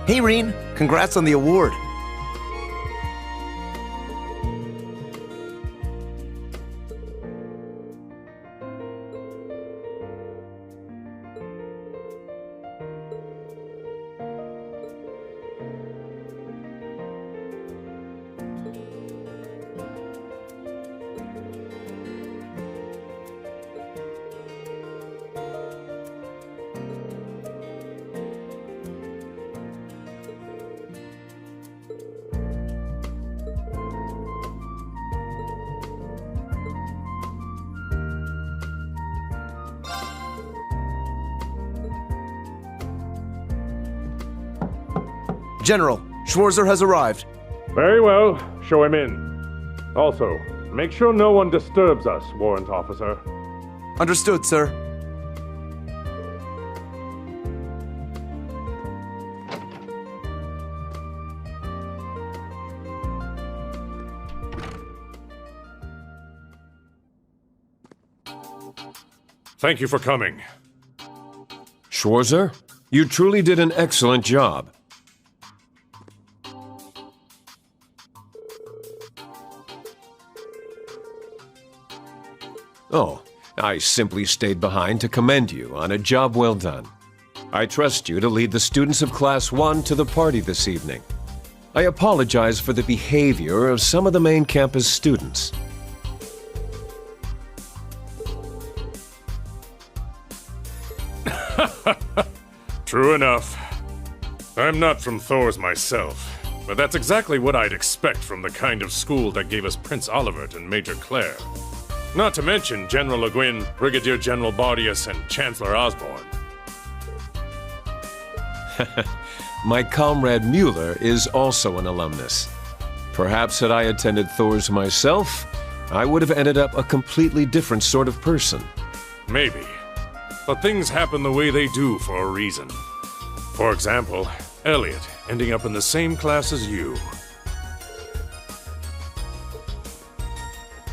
Hey, Rean. Congrats on the award. General, Schwarzer has arrived. Very well. Show him in. Also, make sure no one disturbs us, Warrant Officer. Understood, sir. Thank you for coming. Schwarzer, you truly did an excellent job. Oh, I simply stayed behind to commend you on a job well done. I trust you to lead the students of Class 1 to the party this evening. I apologize for the behavior of some of the main campus students. True enough. I'm not from Thors myself, but that's exactly what I'd expect from the kind of school that gave us Prince Olivert and Major Claire. Not to mention General Le Guin, Brigadier General Bardius, and Chancellor Osborne. My comrade Mueller is also an alumnus. Perhaps had I attended Thors myself, I would have ended up a completely different sort of person. Maybe. But things happen the way they do for a reason. For example, Elliot ending up in the same class as you.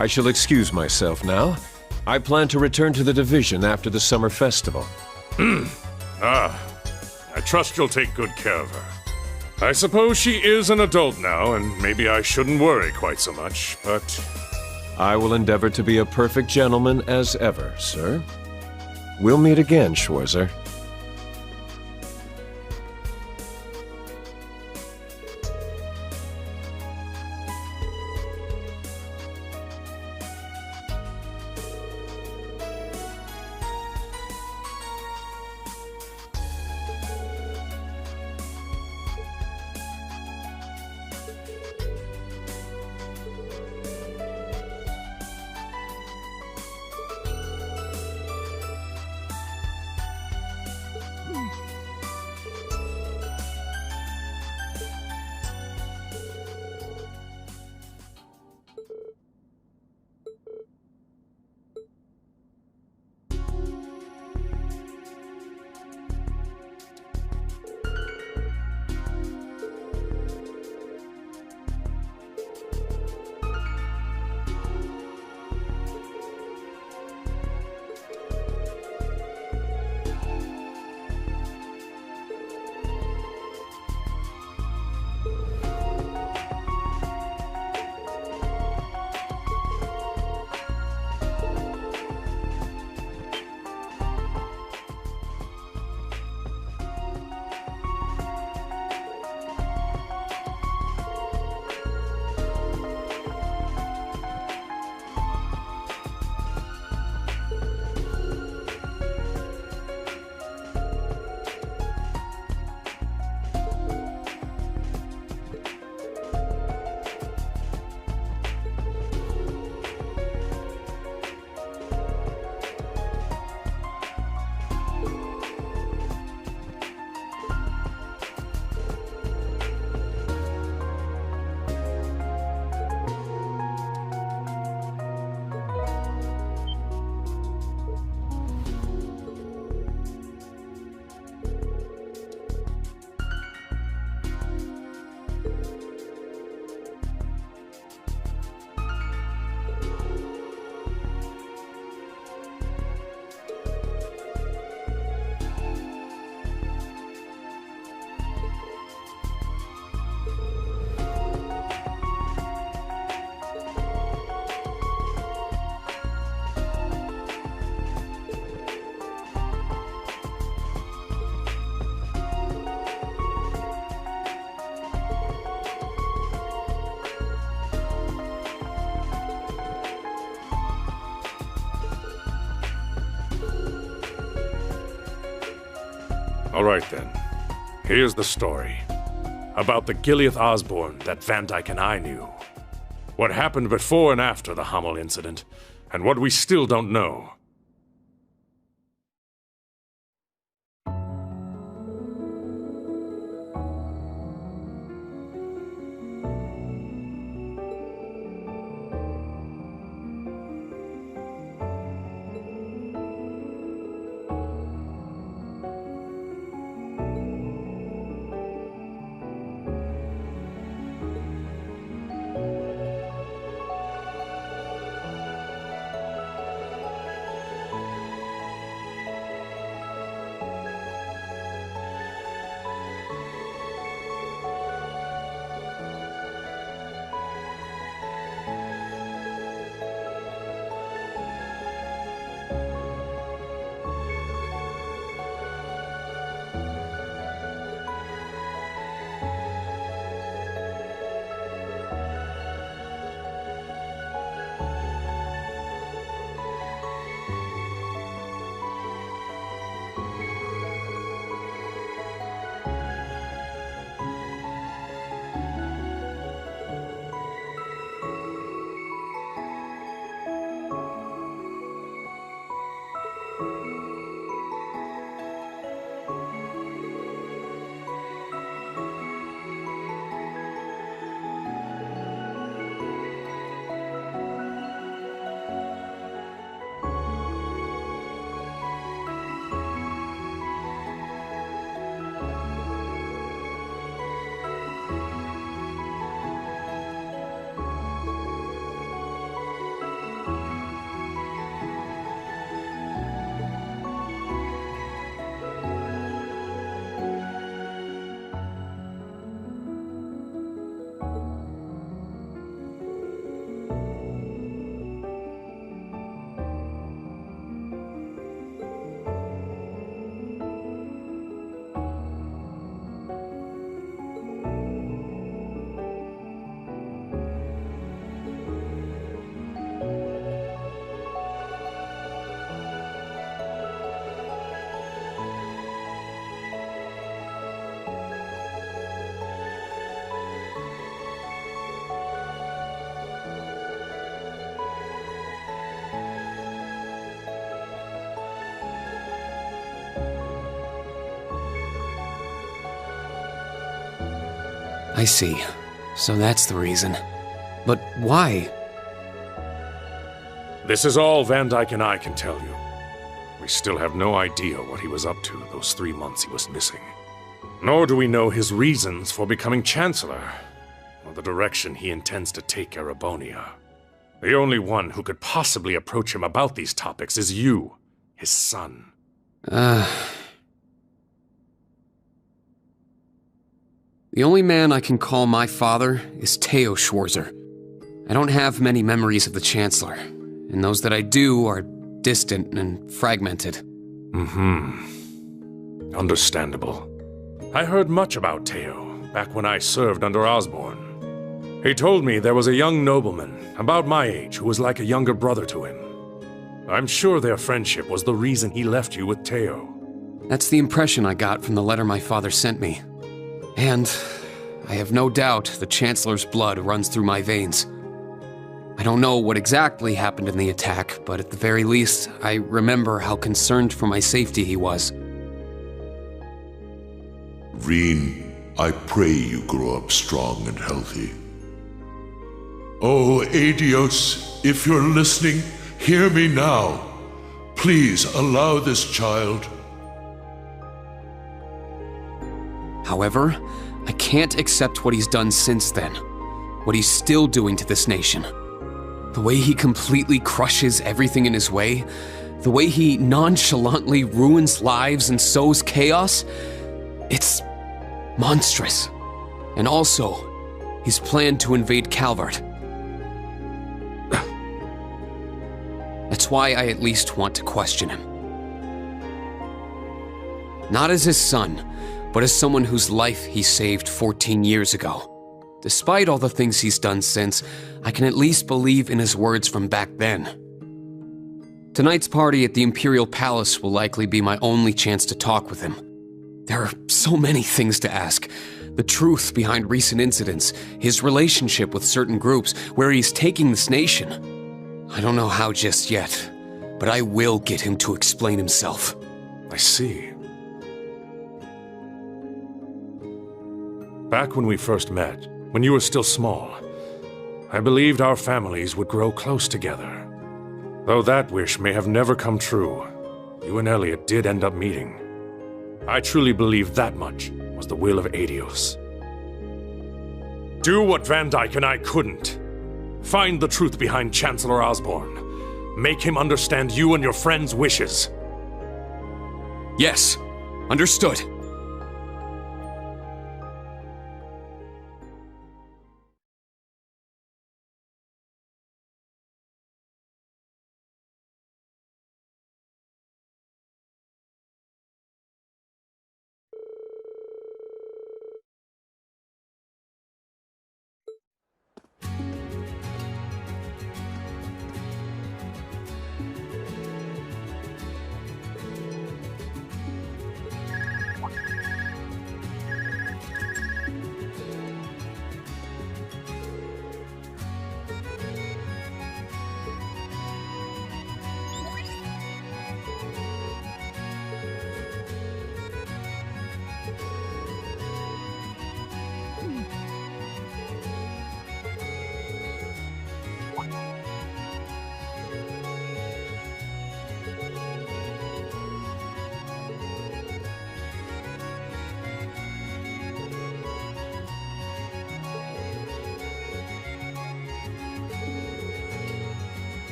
I shall excuse myself now. I plan to return to the division after the summer festival. I trust you'll take good care of her. I suppose she is an adult now, and maybe I shouldn't worry quite so much, but... I will endeavor to be a perfect gentleman as ever, sir. We'll meet again, Schwarzer. All right then. Here's the story. About the Gileath Osborne that Van Dyke and I knew. What happened before and after the Hummel incident, and what we still don't know. I see. So that's the reason. But why? This is all Van Dyke and I can tell you. We still have no idea what he was up to those 3 months he was missing. Nor do we know his reasons for becoming Chancellor, or the direction he intends to take Erebonia. The only one who could possibly approach him about these topics is you, his son. The only man I can call my father is Towa Schwarzer. I don't have many memories of the Chancellor, and those that I do are distant and fragmented. Understandable. I heard much about Towa back when I served under Osborne. He told me there was a young nobleman, about my age, who was like a younger brother to him. I'm sure their friendship was the reason he left you with Towa. That's the impression I got from the letter my father sent me. And I have no doubt the Chancellor's blood runs through my veins. I don't know what exactly happened in the attack, but at the very least, I remember how concerned for my safety he was. Rean, I pray you grow up strong and healthy. Oh, Adios, if you're listening, hear me now. Please allow this child. However, I can't accept what he's done since then. What he's still doing to this nation. The way he completely crushes everything in his way. The way he nonchalantly ruins lives and sows chaos. It's monstrous. And also, his plan to invade Calvard. That's why I at least want to question him. Not as his son, but as someone whose life he saved 14 years ago. Despite all the things he's done since, I can at least believe in his words from back then. Tonight's party at the Imperial Palace will likely be my only chance to talk with him. There are so many things to ask. The truth behind recent incidents, his relationship with certain groups, where he's taking this nation. I don't know how just yet, but I will get him to explain himself. I see. Back when we first met, when you were still small, I believed our families would grow close together. Though that wish may have never come true, you and Elliot did end up meeting. I truly believe that much was the will of Adios. Do what Van Dyke and I couldn't. Find the truth behind Chancellor Osborne. Make him understand you and your friends' wishes. Yes, understood.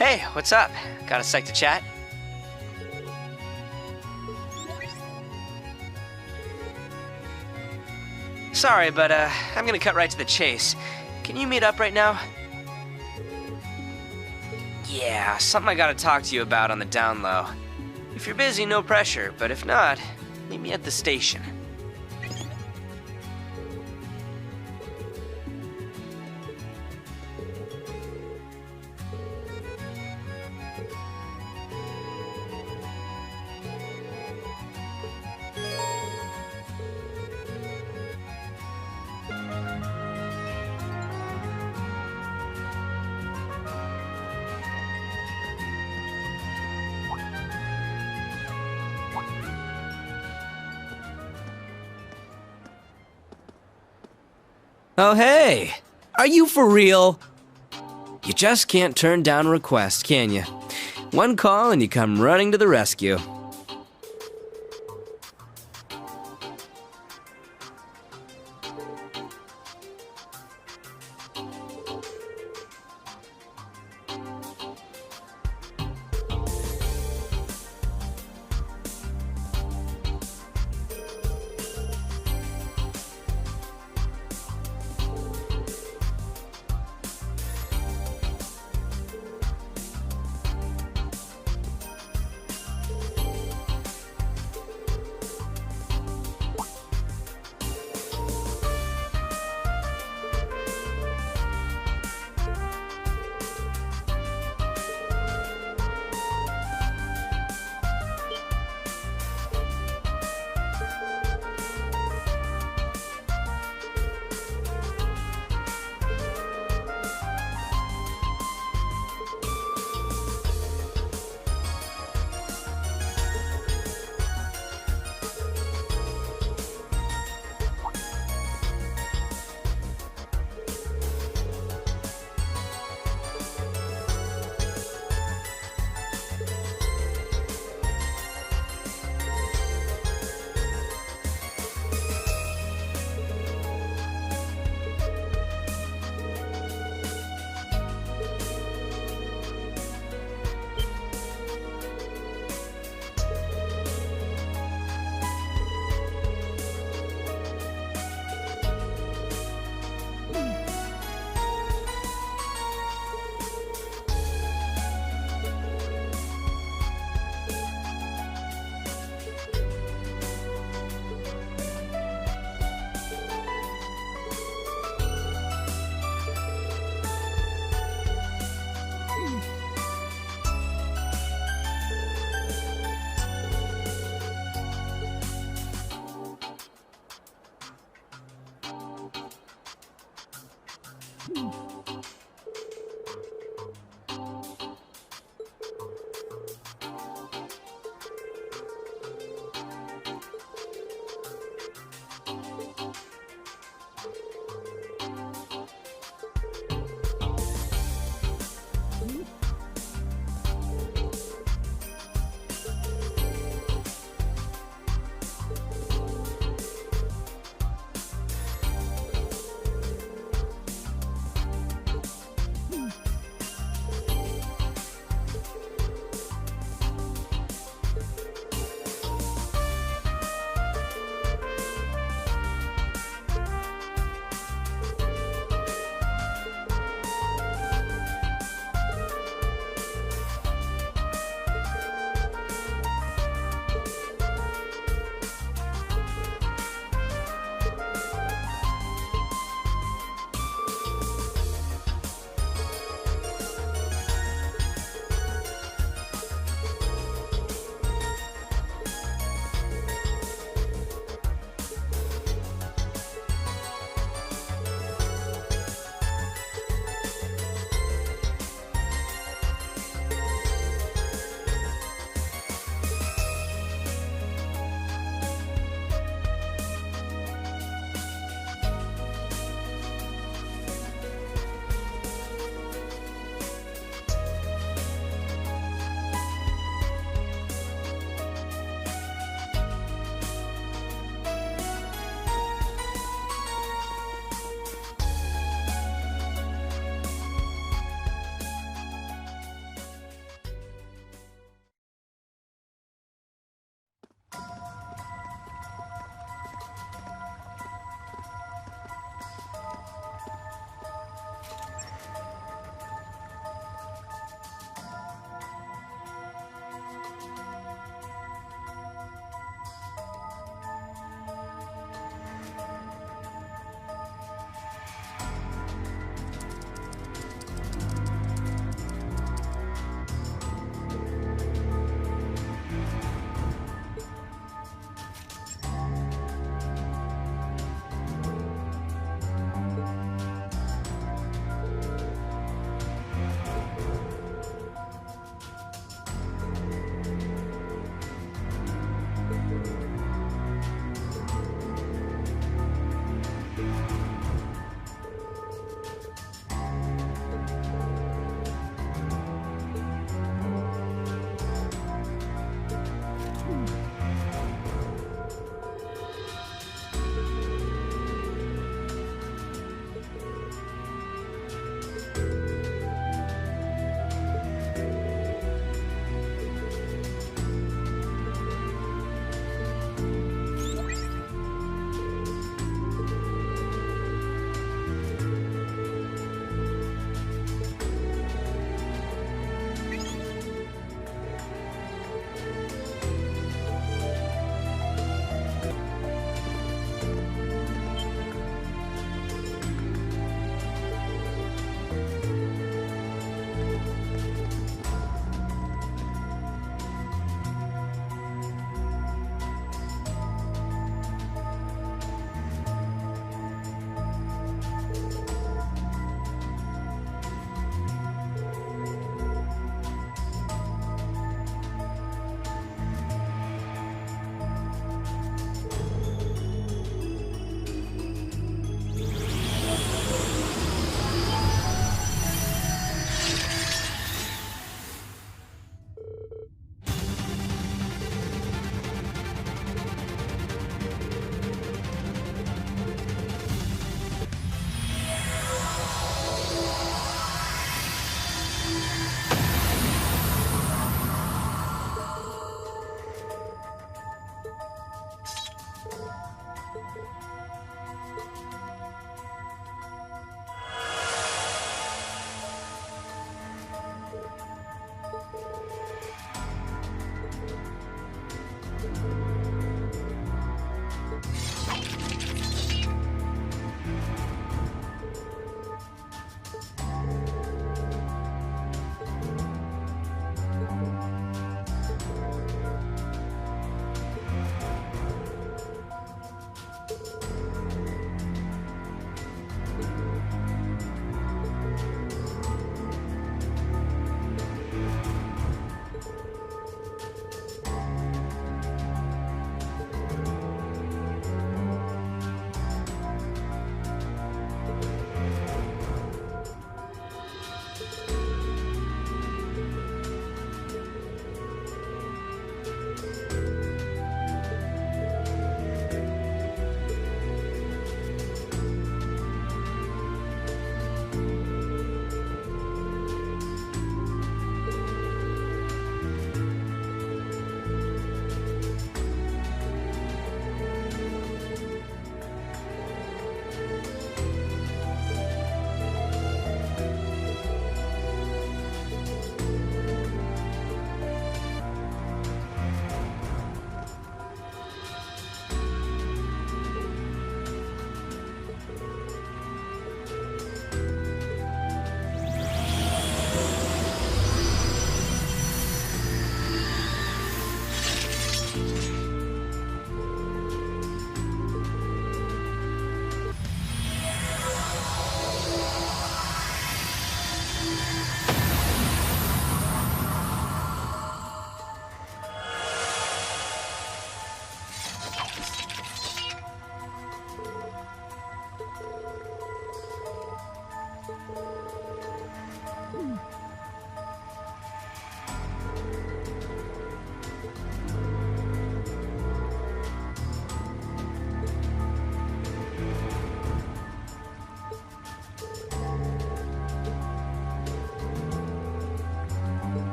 Hey, what's up? Got a sec to chat? Sorry, but I'm gonna cut right to the chase. Can you meet up right now? Yeah, something I gotta talk to you about on the down low. If you're busy, no pressure, but if not, meet me at the station. Oh, hey! Are you for real? You just can't turn down a request, can you? One call and you come running to the rescue.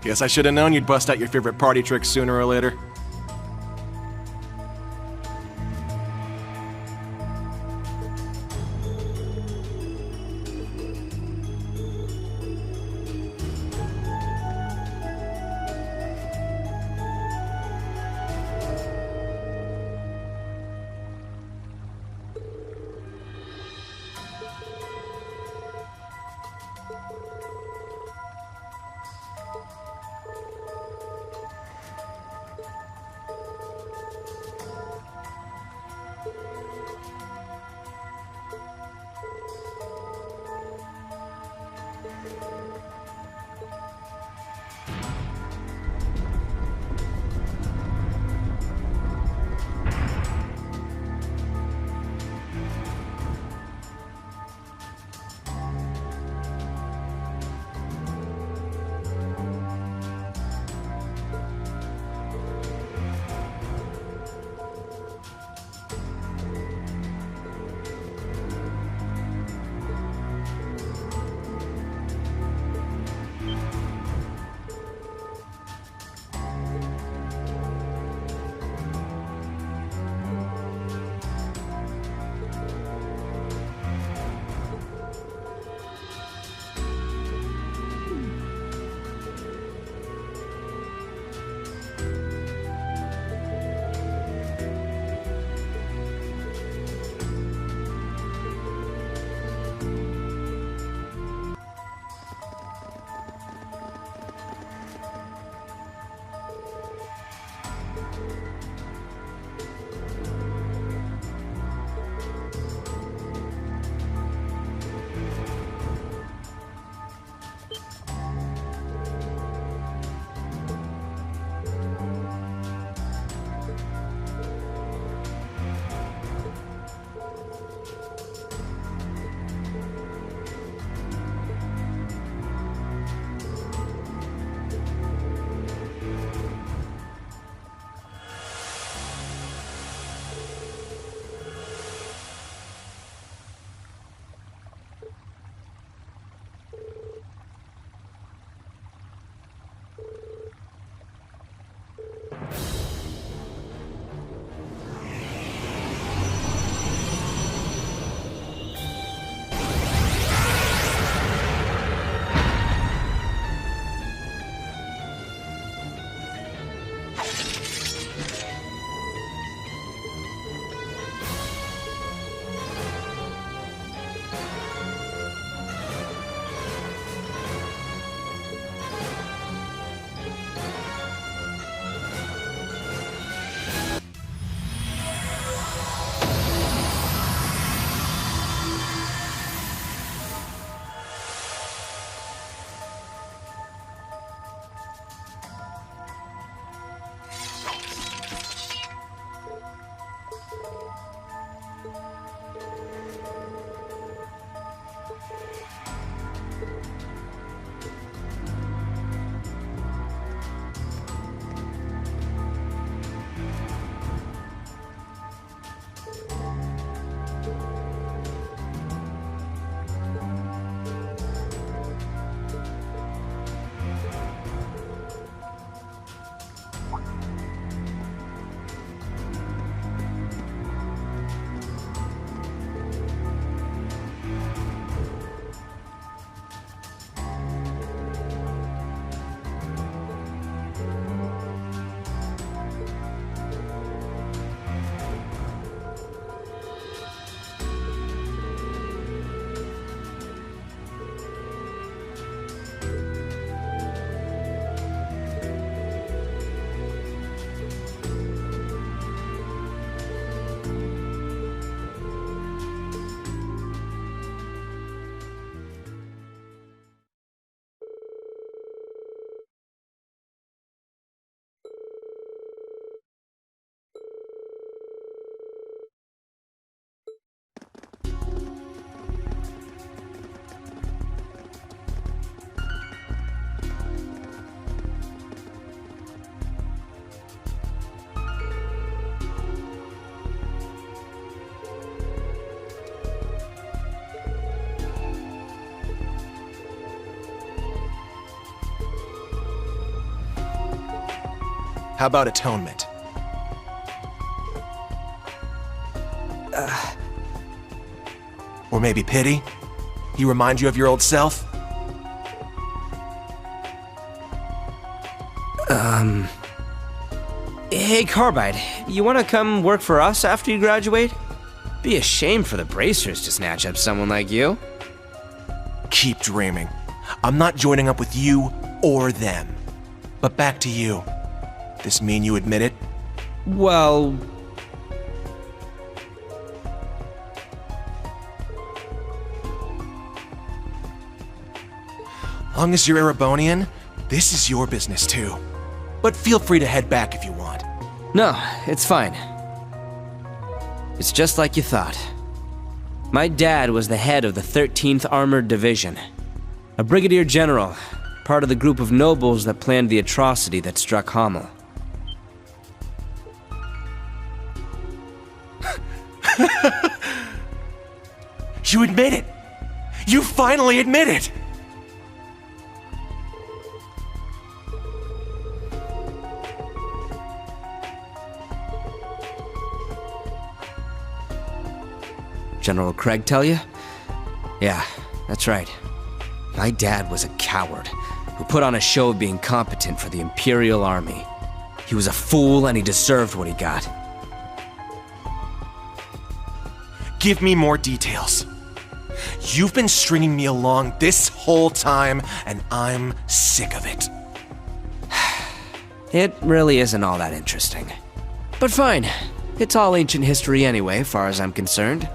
Guess I should have known you'd bust out your favorite party trick sooner or later. How about atonement? Or maybe pity? He reminds you of your old self? Hey, Carbide, you want to come work for us after you graduate? Be a shame for the Bracers to snatch up someone like you. Keep dreaming. I'm not joining up with you or them. But back to you. This mean you admit it? Well... Long as you're Erebonian, this is your business too. But feel free to head back if you want. No, it's fine. It's just like you thought. My dad was the head of the 13th Armored Division. A brigadier general, part of the group of nobles that planned the atrocity that struck Hamel. You admit it! You finally admit it! General Craig tell you? Yeah, that's right. My dad was a coward who put on a show of being competent for the Imperial Army. He was a fool and he deserved what he got. Give me more details. You've been stringing me along this whole time, and I'm sick of it. It really isn't all that interesting. But fine. It's all ancient history anyway, far as I'm concerned.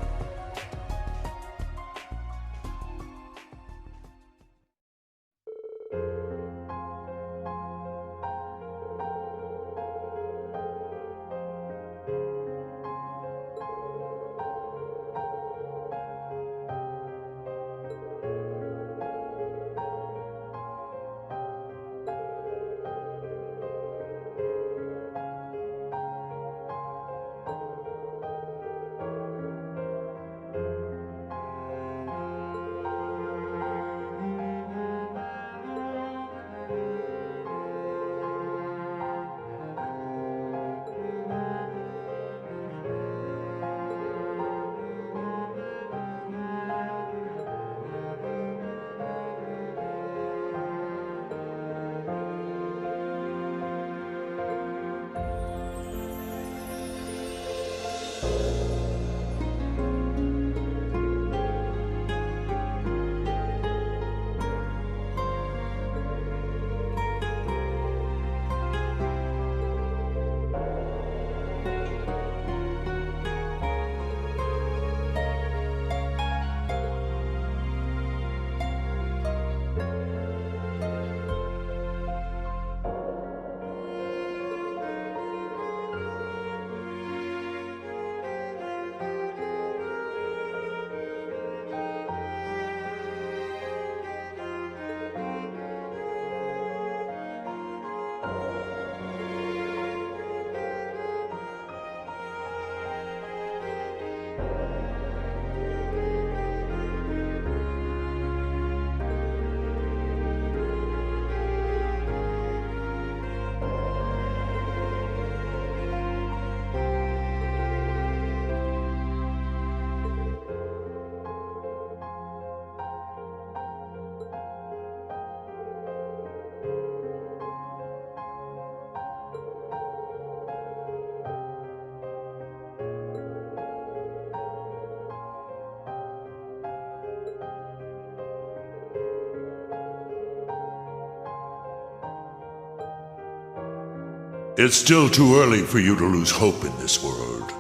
It's still too early for you to lose hope in this world.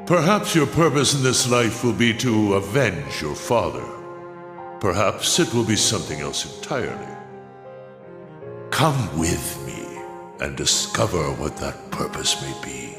Perhaps your purpose in this life will be to avenge your father. Perhaps it will be something else entirely. Come with me and discover what that purpose may be.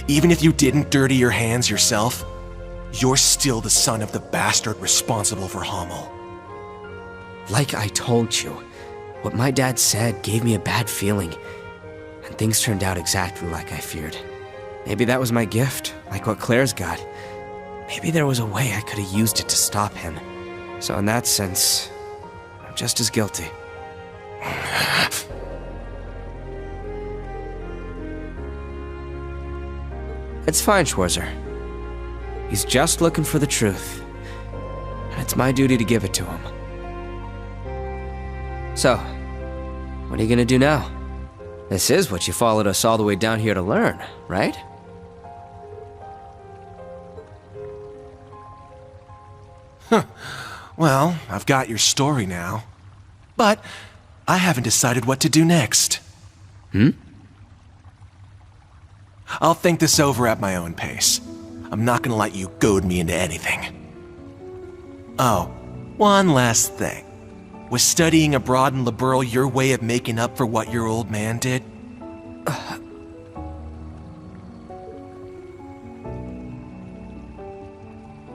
Even if you didn't dirty your hands yourself, you're still the son of the bastard responsible for Hamel. Like I told you, what my dad said gave me a bad feeling, and things turned out exactly like I feared. Maybe that was my gift, like what Claire's got. Maybe there was a way I could have used it to stop him. So in that sense, I'm just as guilty. It's fine, Schwarzer. He's just looking for the truth, and it's my duty to give it to him. So, what are you gonna do now? This is what you followed us all the way down here to learn, right? Well, I've got your story now. But I haven't decided what to do next. I'll think this over at my own pace. I'm not gonna let you goad me into anything. Oh, one last thing. Was studying abroad in Liberl your way of making up for what your old man did?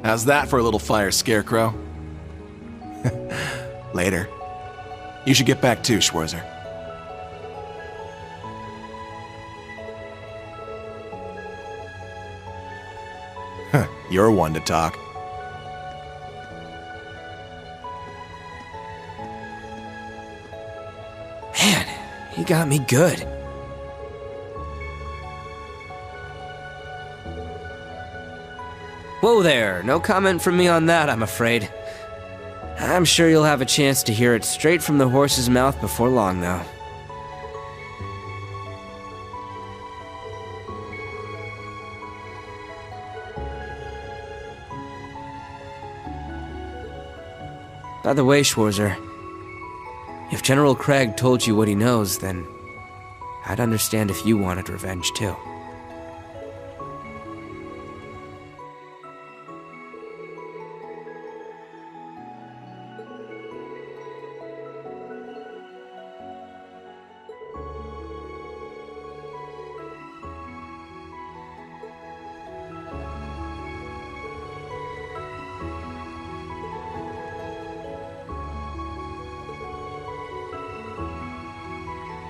How's that for a little fire, Scarecrow? Later. You should get back too, Schwarzer. You're one to talk. Man, he got me good. Whoa there, no comment from me on that, I'm afraid. I'm sure you'll have a chance to hear it straight from the horse's mouth before long, though. By the way, Schwarzer, if General Craig told you what he knows, then I'd understand if you wanted revenge, too.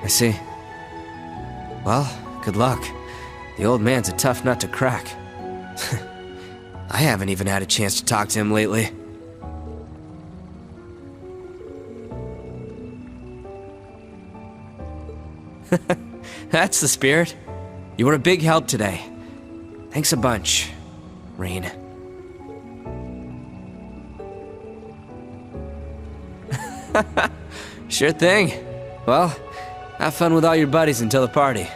I see. Well, good luck. The old man's a tough nut to crack. I haven't even had a chance to talk to him lately. That's the spirit. You were a big help today. Thanks a bunch, Rean. Sure thing. Well, have fun with all your buddies until the party.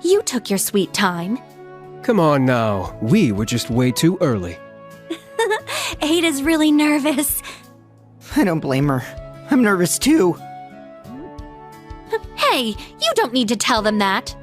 You took your sweet time. Come on now, we were just way too early. Ada's really nervous. I don't blame her. I'm nervous too. Hey, you don't need to tell them that.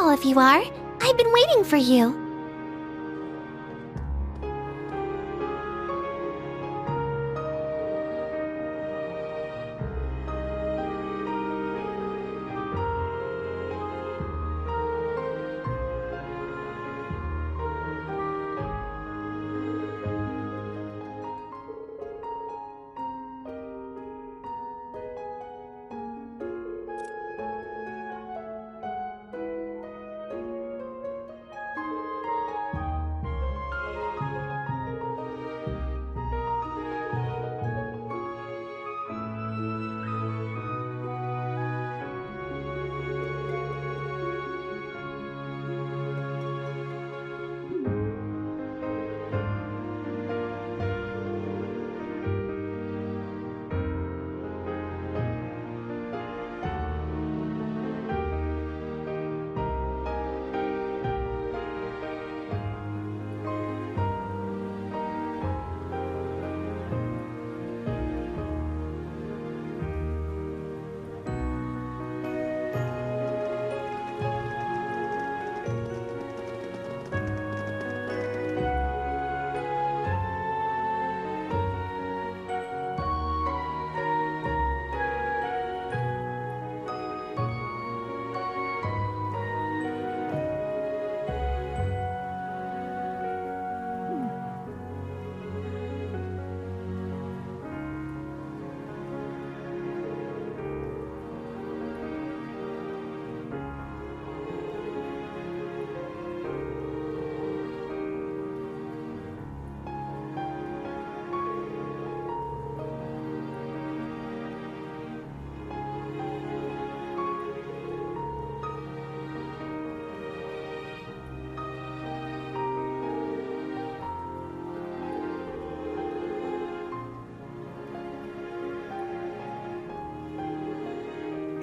Oh, if you are, I've been waiting for you.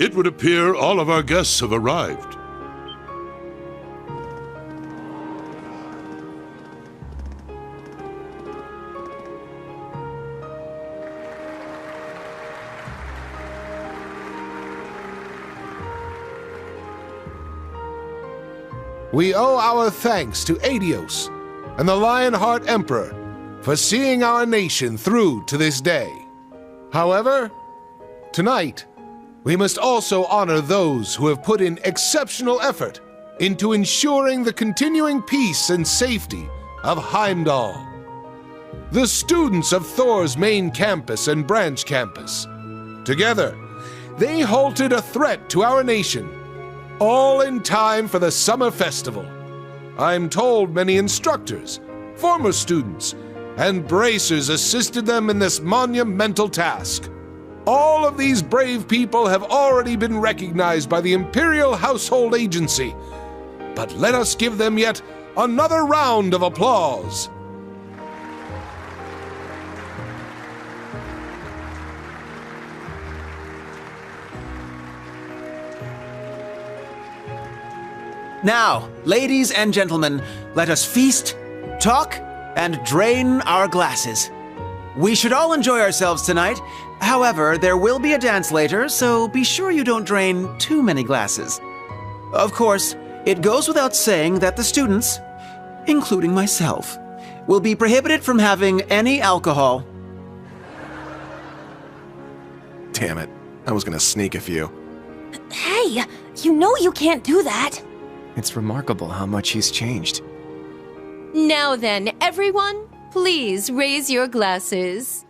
It would appear all of our guests have arrived. We owe our thanks to Adios and the Lionheart Emperor for seeing our nation through to this day. However, tonight, we must also honor those who have put in exceptional effort into ensuring the continuing peace and safety of Heimdall. The students of Thors main campus and branch campus. Together, they halted a threat to our nation, all in time for the summer festival. I'm told many instructors, former students, and bracers assisted them in this monumental task. All of these brave people have already been recognized by the Imperial Household Agency, but let us give them yet another round of applause. Now, ladies and gentlemen, let us feast, talk, and drain our glasses. We should all enjoy ourselves tonight. However, there will be a dance later, so be sure you don't drain too many glasses. Of course, it goes without saying that the students, including myself, will be prohibited from having any alcohol. Damn it. I was gonna sneak a few. Hey, you know you can't do that. It's remarkable how much he's changed. Now then, everyone, please raise your glasses.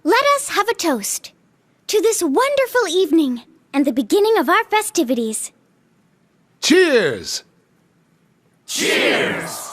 Let us have a toast to this wonderful evening and the beginning of our festivities. Cheers! Cheers!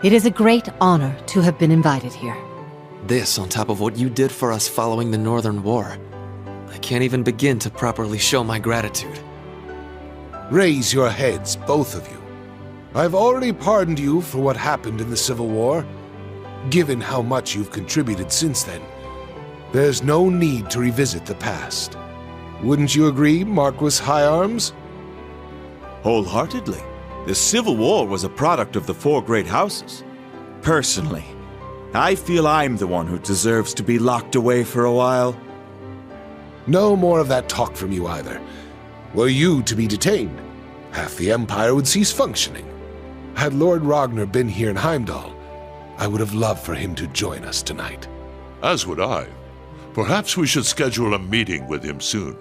It is a great honor to have been invited here. This on top of what you did for us following the Northern War. I can't even begin to properly show my gratitude. Raise your heads, both of you. I've already pardoned you for what happened in the Civil War. Given how much you've contributed since then, there's no need to revisit the past. Wouldn't you agree, Marquis High Arms? Wholeheartedly. The Civil War was a product of the four great houses. Personally, I feel I'm the one who deserves to be locked away for a while. No more of that talk from you either. Were you to be detained, half the Empire would cease functioning. Had Lord Ragnar been here in Heimdall, I would have loved for him to join us tonight. As would I. Perhaps we should schedule a meeting with him soon.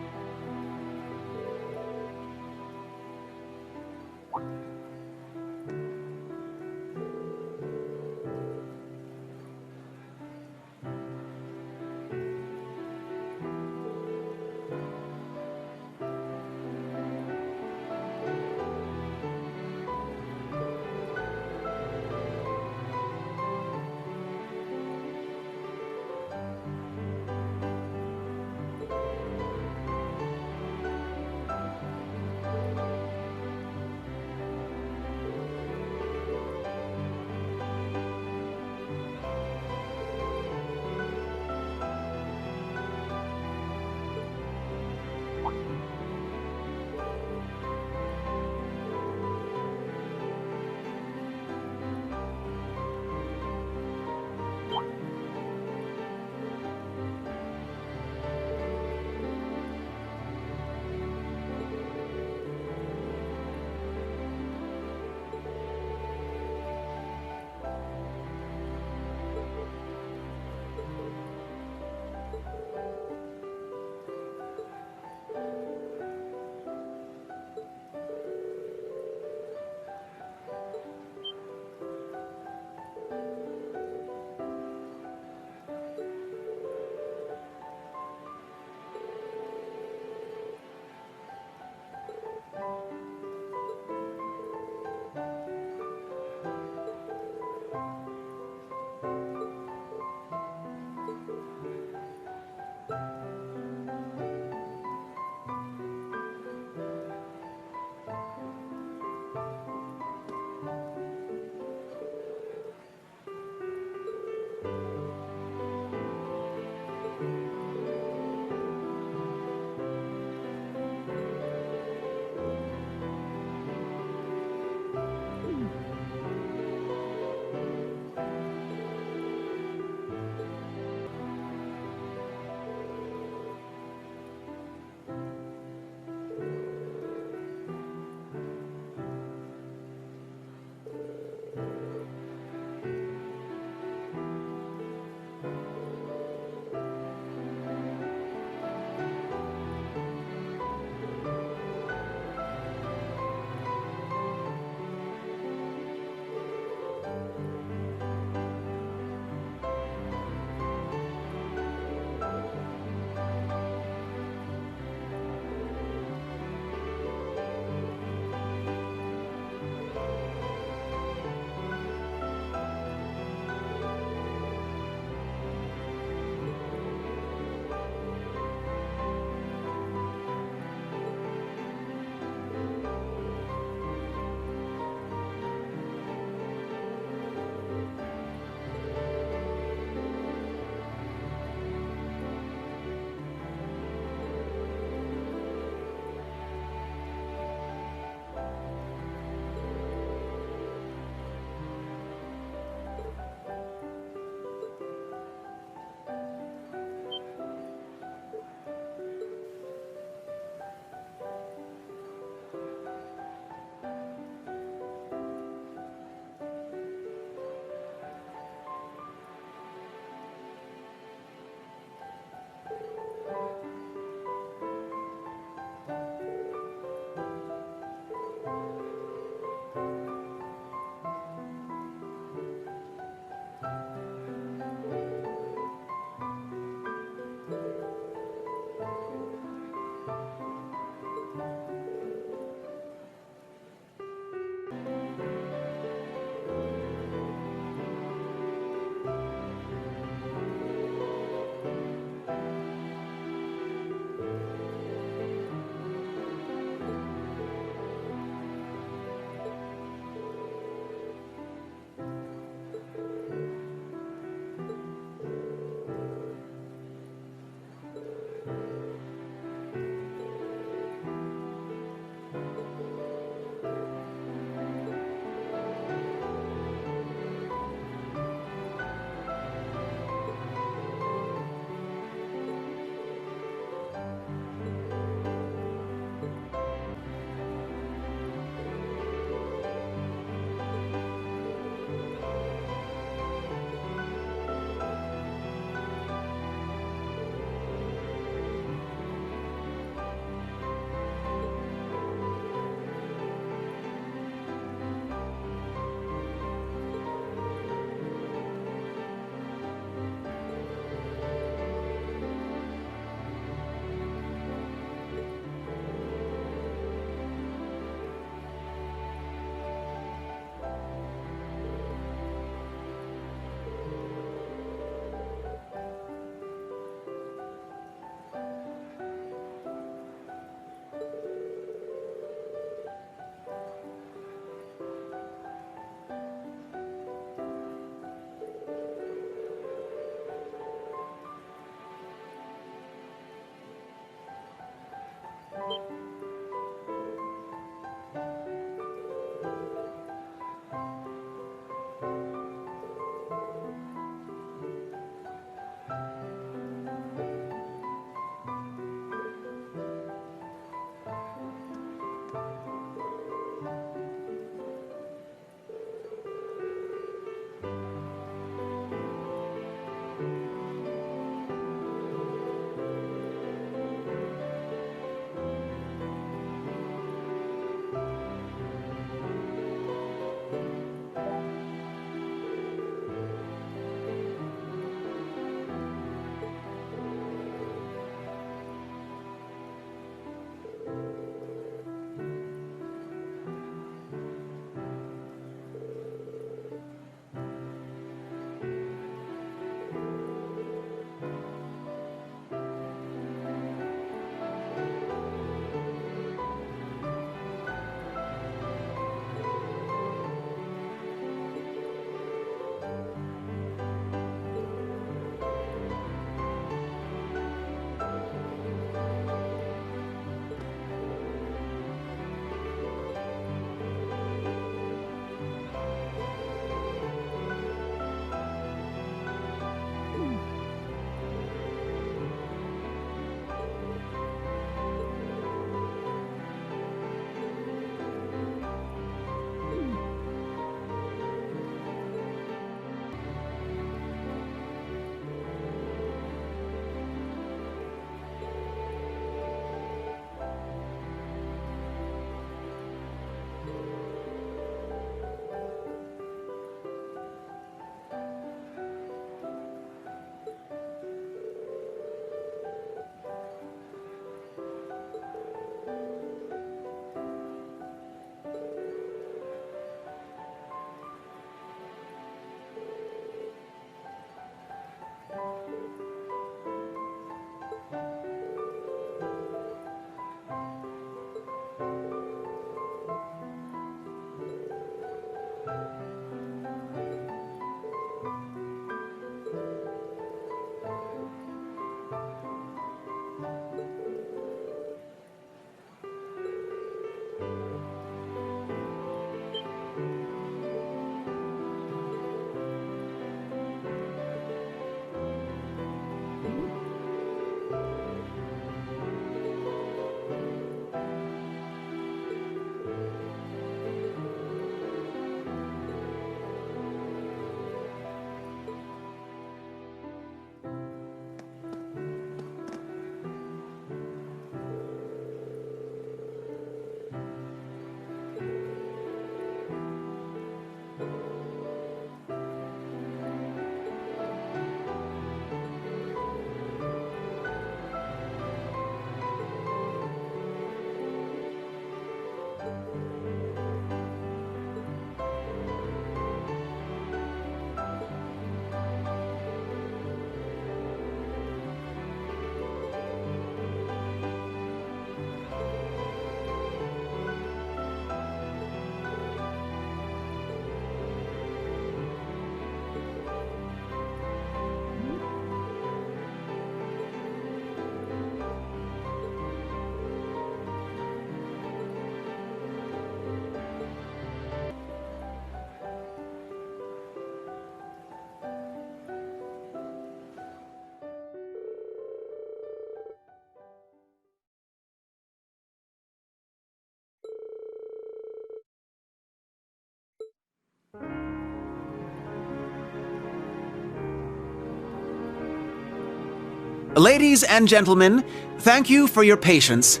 Ladies and gentlemen, thank you for your patience.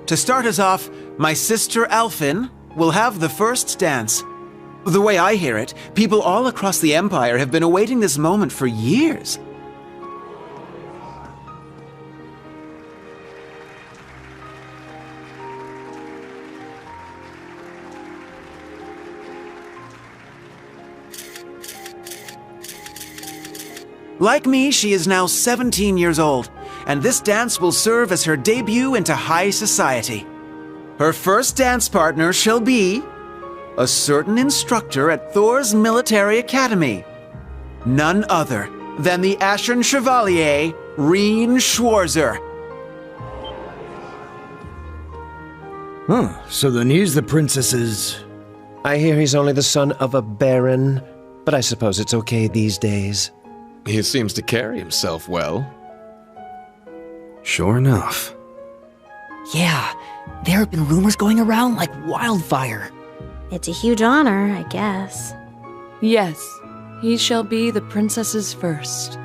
To start us off, my sister Alphin will have the first dance. The way I hear it, people all across the Empire have been awaiting this moment for years. Like me, she is now 17 years old, and this dance will serve as her debut into high society. Her first dance partner shall be a certain instructor at Thors Military Academy, none other than the Ashen Chevalier, Rean Schwarzer. So then he's the princess's... I hear he's only the son of a baron, but I suppose it's okay these days. He seems to carry himself well. Sure enough. Yeah, there have been rumors going around like wildfire. It's a huge honor, I guess. Yes, he shall be the princess's first.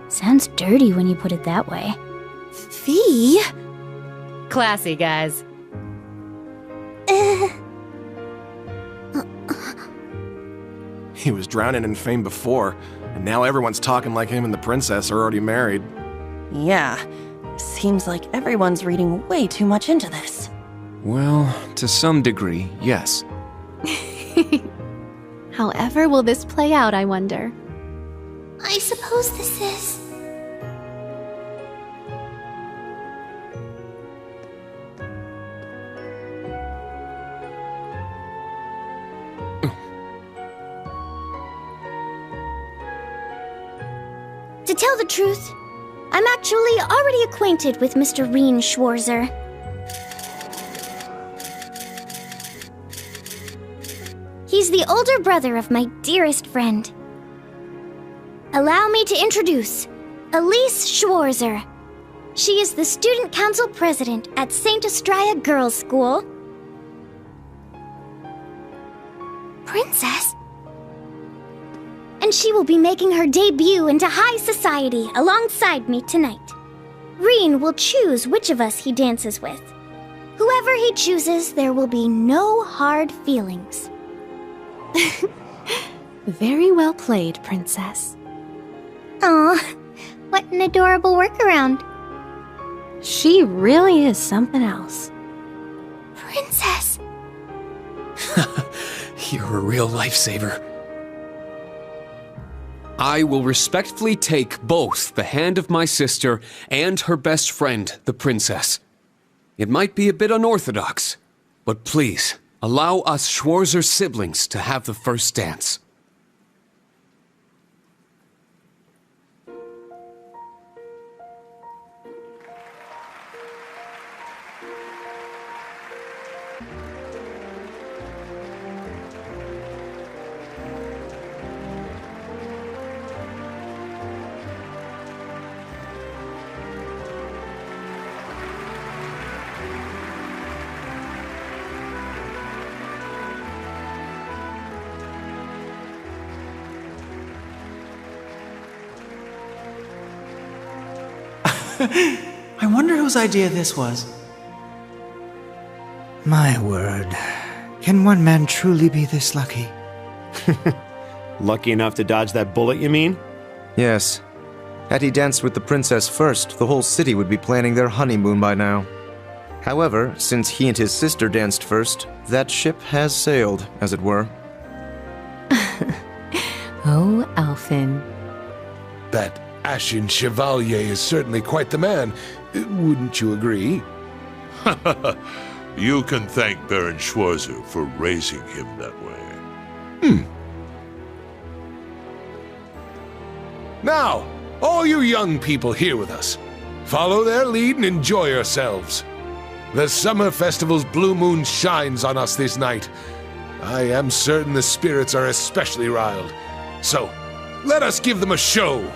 Sounds dirty when you put it that way. Fee? Classy, guys. He was drowning in fame before, and now everyone's talking like him and the princess are already married. Yeah, seems like everyone's reading way too much into this. Well, to some degree, yes. However will this play out, I wonder? I suppose this is... To tell the truth, I'm actually already acquainted with Mr. Rean Schwarzer. He's the older brother of my dearest friend. Allow me to introduce Elise Schwarzer. She is the Student Council President at St. Estrella Girls' School. Princess? And she will be making her debut into high society alongside me tonight. Rean will choose which of us he dances with. Whoever he chooses, there will be no hard feelings. Very well played, Princess. Aw, what an adorable workaround. She really is something else. Princess! You're a real lifesaver. I will respectfully take both the hand of my sister and her best friend, the princess. It might be a bit unorthodox, but please, Allow us Schwarzer siblings to have the first dance. I wonder whose idea this was. My word. Can one man truly be this lucky? Lucky enough to dodge that bullet, you mean? Yes. Had he danced with the princess first, the whole city would be planning their honeymoon by now. However, since he and his sister danced first, that ship has sailed, as it were. Oh, Alfin. That Ashen Chevalier is certainly quite the man. Wouldn't you agree? You can thank Baron Schwarzer for raising him that way. Now, all you young people here with us, follow their lead and enjoy yourselves. The summer festival's blue moon shines on us this night. I am certain the spirits are especially riled. So, let us give them a show.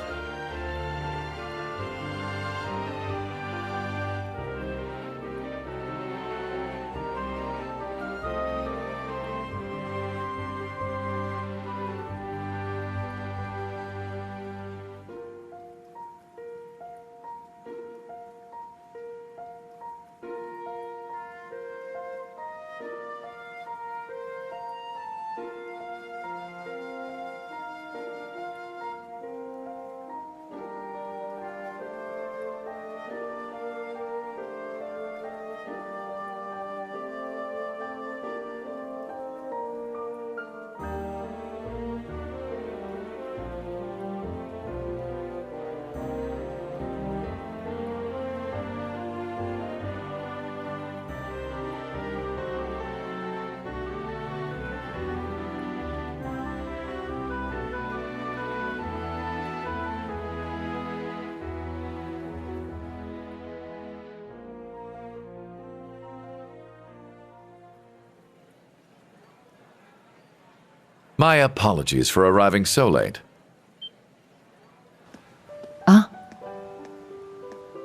My apologies for arriving so late.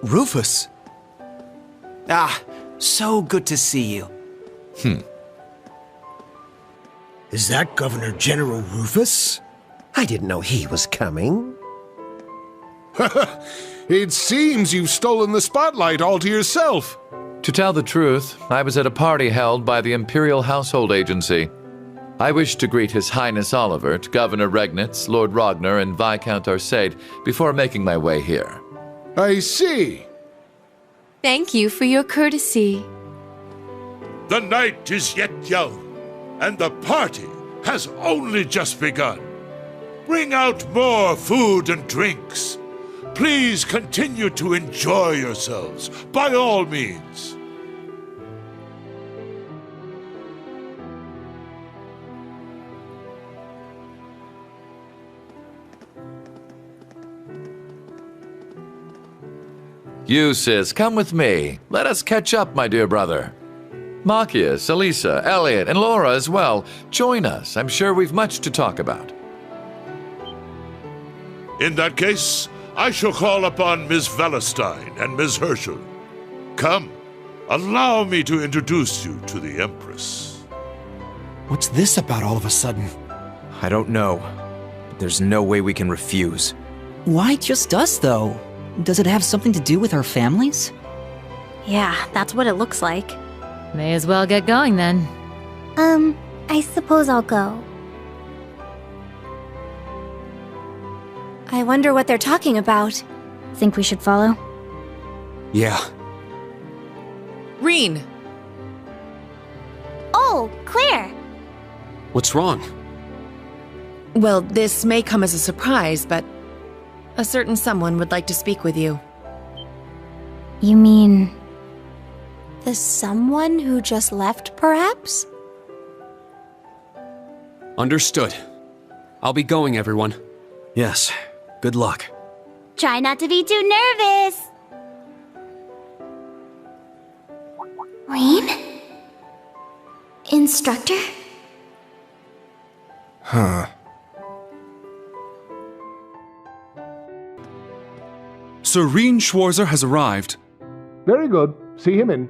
Rufus! Ah, so good to see you. Is that Governor General Rufus? I didn't know he was coming. It seems you've stolen the spotlight all to yourself. To tell the truth, I was at a party held by the Imperial Household Agency. I wish to greet His Highness Olivert, Governor Regnitz, Lord Ragnar, and Viscount Arcade before making my way here. I see. Thank you for your courtesy. The night is yet young, and the party has only just begun. Bring out more food and drinks. Please continue to enjoy yourselves, by all means. You, sis, come with me. Let us catch up, my dear brother. Machias, Elisa, Elliot, and Laura as well. Join us. I'm sure we've much to talk about. In that case, I shall call upon Ms. Valestein and Ms. Herschel. Come, allow me to introduce you to the Empress. What's this about all of a sudden? I don't know, but there's no way we can refuse. Why just us, though? Does it have something to do with our families? Yeah, that's what it looks like. May as well get going then. I suppose I'll go. I wonder what they're talking about. Think we should follow? Yeah. Rean! Oh, Claire! What's wrong? Well, this may come as a surprise, but a certain someone would like to speak with you. You mean... The someone who just left, perhaps? Understood. I'll be going, everyone. Yes. Good luck. Try not to be too nervous. Rean? Instructor? Huh. Sir Rean Schwarzer has arrived. Very good. See him in.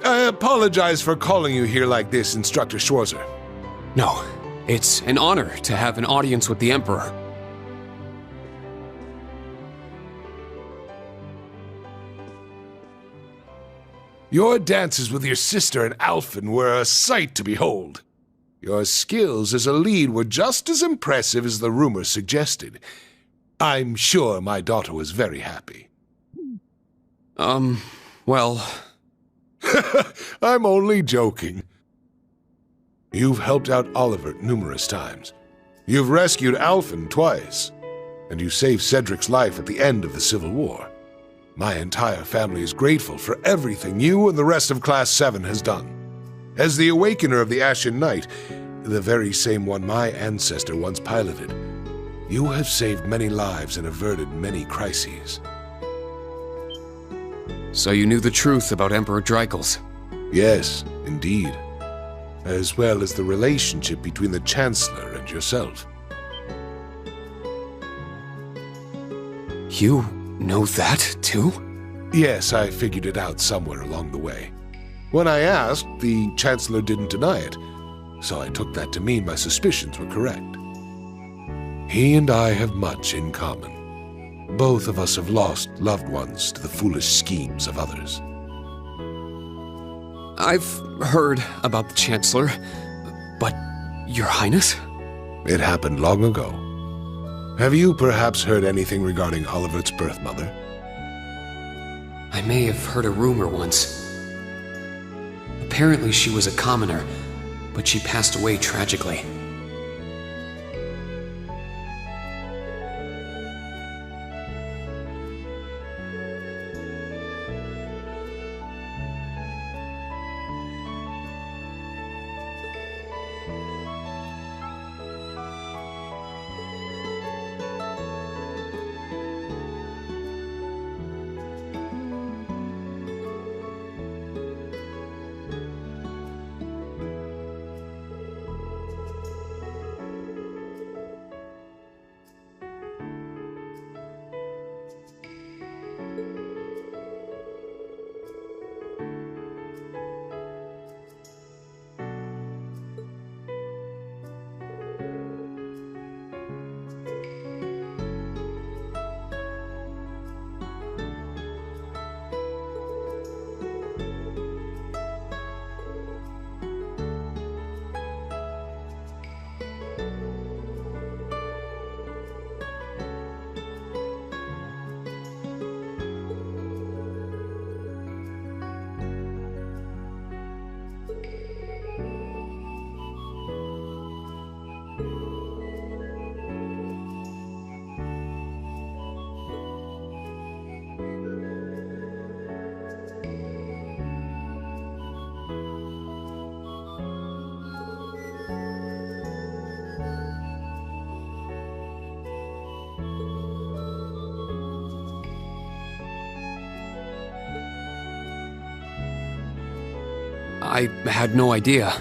I apologize for calling you here like this, Instructor Schwarzer. No, it's an honor to have an audience with the Emperor. Your dances with your sister and Alphen were a sight to behold. Your skills as a lead were just as impressive as the rumor suggested. I'm sure my daughter was very happy. Well... I'm only joking. You've helped out Oliver numerous times. You've rescued Alphen twice. And you saved Cedric's life at the end of the Civil War. My entire family is grateful for everything you and the rest of Class 7 has done. As the Awakener of the Ashen Knight, the very same one my ancestor once piloted, you have saved many lives and averted many crises. So you knew the truth about Emperor Dreikels? Yes, indeed. As well as the relationship between the Chancellor and yourself. You know that, too? Yes, I figured it out somewhere along the way. When I asked, the Chancellor didn't deny it, so I took that to mean my suspicions were correct. He and I have much in common. Both of us have lost loved ones to the foolish schemes of others. I've heard about the Chancellor, but Your Highness? It happened long ago. Have you perhaps heard anything regarding Olivert's birth mother? I may have heard a rumor once. Apparently she was a commoner, but she passed away tragically. I had no idea.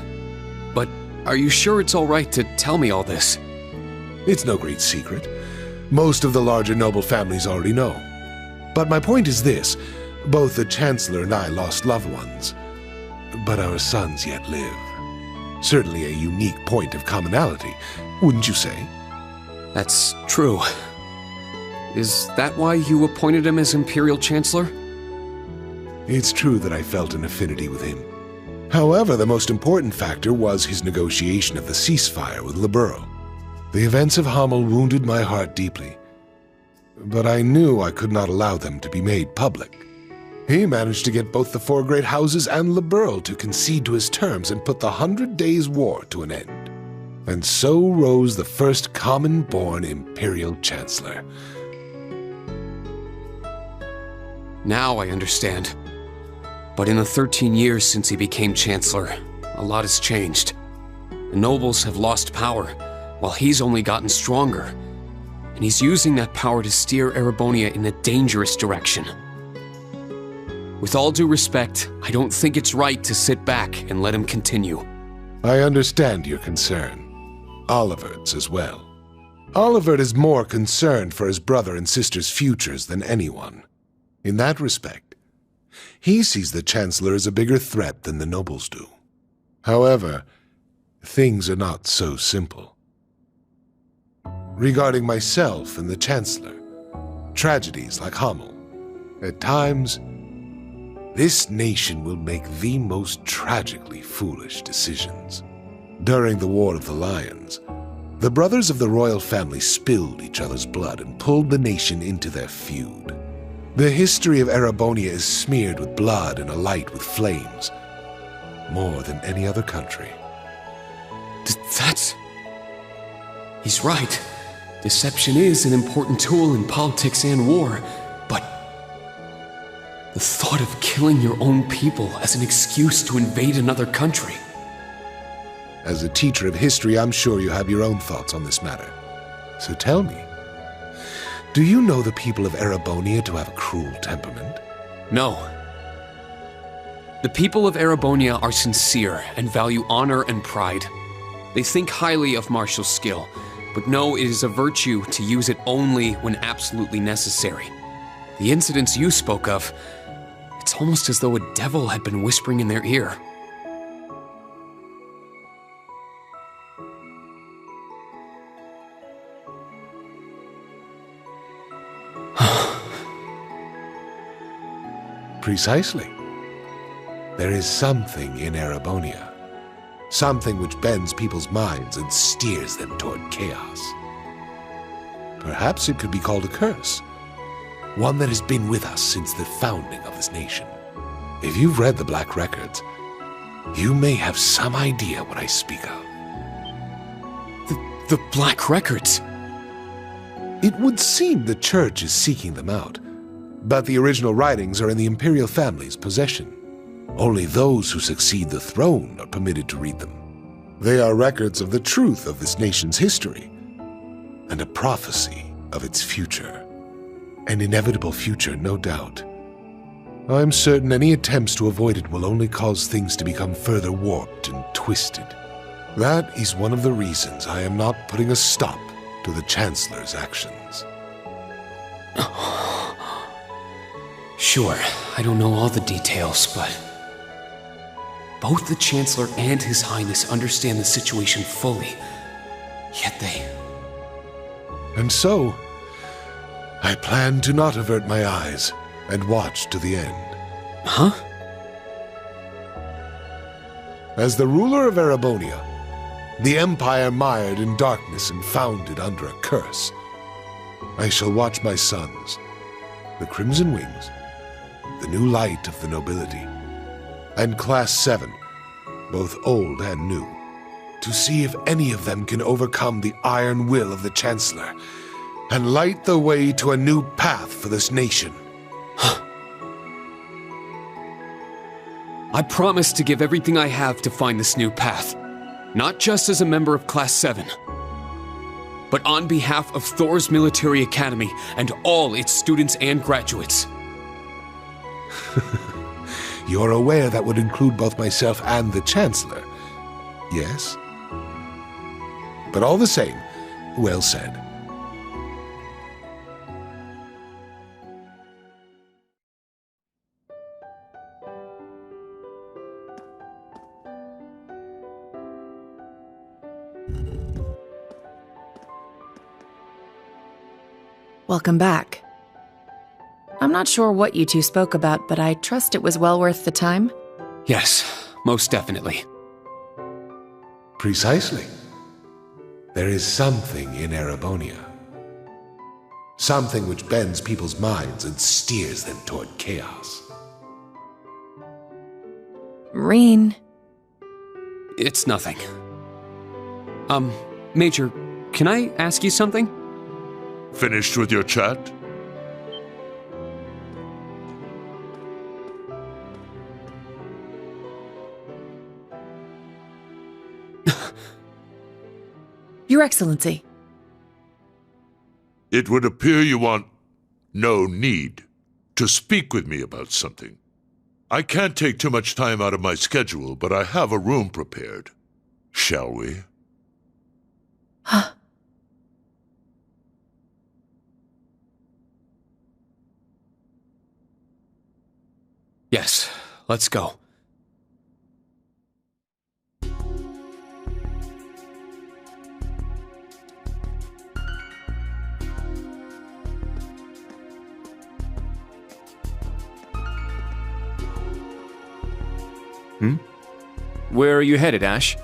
But are you sure it's all right to tell me all this? It's no great secret. Most of the larger noble families already know. But my point is this. Both the Chancellor and I lost loved ones. But our sons yet live. Certainly a unique point of commonality, wouldn't you say? That's true. Is that why you appointed him as Imperial Chancellor? It's true that I felt an affinity with him. However, the most important factor was his negotiation of the ceasefire with Libero. The events of Hamel wounded my heart deeply, but I knew I could not allow them to be made public. He managed to get both the four great houses and Le Burle to concede to his terms and put the 100 Days' War to an end. And so rose the first common-born Imperial Chancellor. Now I understand. But in the 13 years since he became Chancellor, a lot has changed. The nobles have lost power, while he's only gotten stronger. And he's using that power to steer Erebonia in a dangerous direction. With all due respect, I don't think it's right to sit back and let him continue. I understand your concern. Olivert's as well. Olivert is more concerned for his brother and sister's futures than anyone. In that respect, he sees the Chancellor as a bigger threat than the nobles do. However, things are not so simple. Regarding myself and the Chancellor, tragedies like Hamel, at times, this nation will make the most tragically foolish decisions. During the War of the Lions, the brothers of the royal family spilled each other's blood and pulled the nation into their feud. The history of Erebonia is smeared with blood and alight with flames, more than any other country. That's... He's right. Deception is an important tool in politics and war, but the thought of killing your own people as an excuse to invade another country. As a teacher of history, I'm sure you have your own thoughts on this matter. So tell me, do you know the people of Erebonia to have a cruel temperament? No. The people of Erebonia are sincere and value honor and pride. They think highly of martial skill, but know it is a virtue to use it only when absolutely necessary. The incidents you spoke of, it's almost as though a devil had been whispering in their ear. Precisely. There is something in Erebonia. Something which bends people's minds and steers them toward chaos. Perhaps it could be called a curse. One that has been with us since the founding of this nation. If you've read the Black Records, you may have some idea what I speak of. The Black Records? It would seem the Church is seeking them out, but the original writings are in the Imperial family's possession. Only those who succeed the throne are permitted to read them. They are records of the truth of this nation's history, and a prophecy of its future. An inevitable future, no doubt. I'm certain any attempts to avoid it will only cause things to become further warped and twisted. That is one of the reasons I am not putting a stop to the Chancellor's actions. Sure, I don't know all the details, but both the Chancellor and His Highness understand the situation fully, yet they... And so, I plan to not avert my eyes and watch to the end. Huh? As the ruler of Erebonia, the empire mired in darkness and founded under a curse, I shall watch my sons, the Crimson Wings, the new light of the nobility, and Class 7, both old and new, to see if any of them can overcome the iron will of the Chancellor and light the way to a new path for this nation. I promise to give everything I have to find this new path, not just as a member of Class 7, but on behalf of Thors Military Academy and all its students and graduates. You're aware that would include both myself and the Chancellor, yes? But all the same, well said. Welcome back. I'm not sure what you two spoke about, but I trust it was well worth the time? Yes, most definitely. Precisely. There is something in Erebonia. Something which bends people's minds and steers them toward chaos. Rean. It's nothing. Major, can I ask you something? Finished with your chat? Your Excellency. It would appear you want no need to speak with me about something. I can't take too much time out of my schedule, but I have a room prepared. Shall we? Huh. Yes, let's go. Where are you headed, Ash?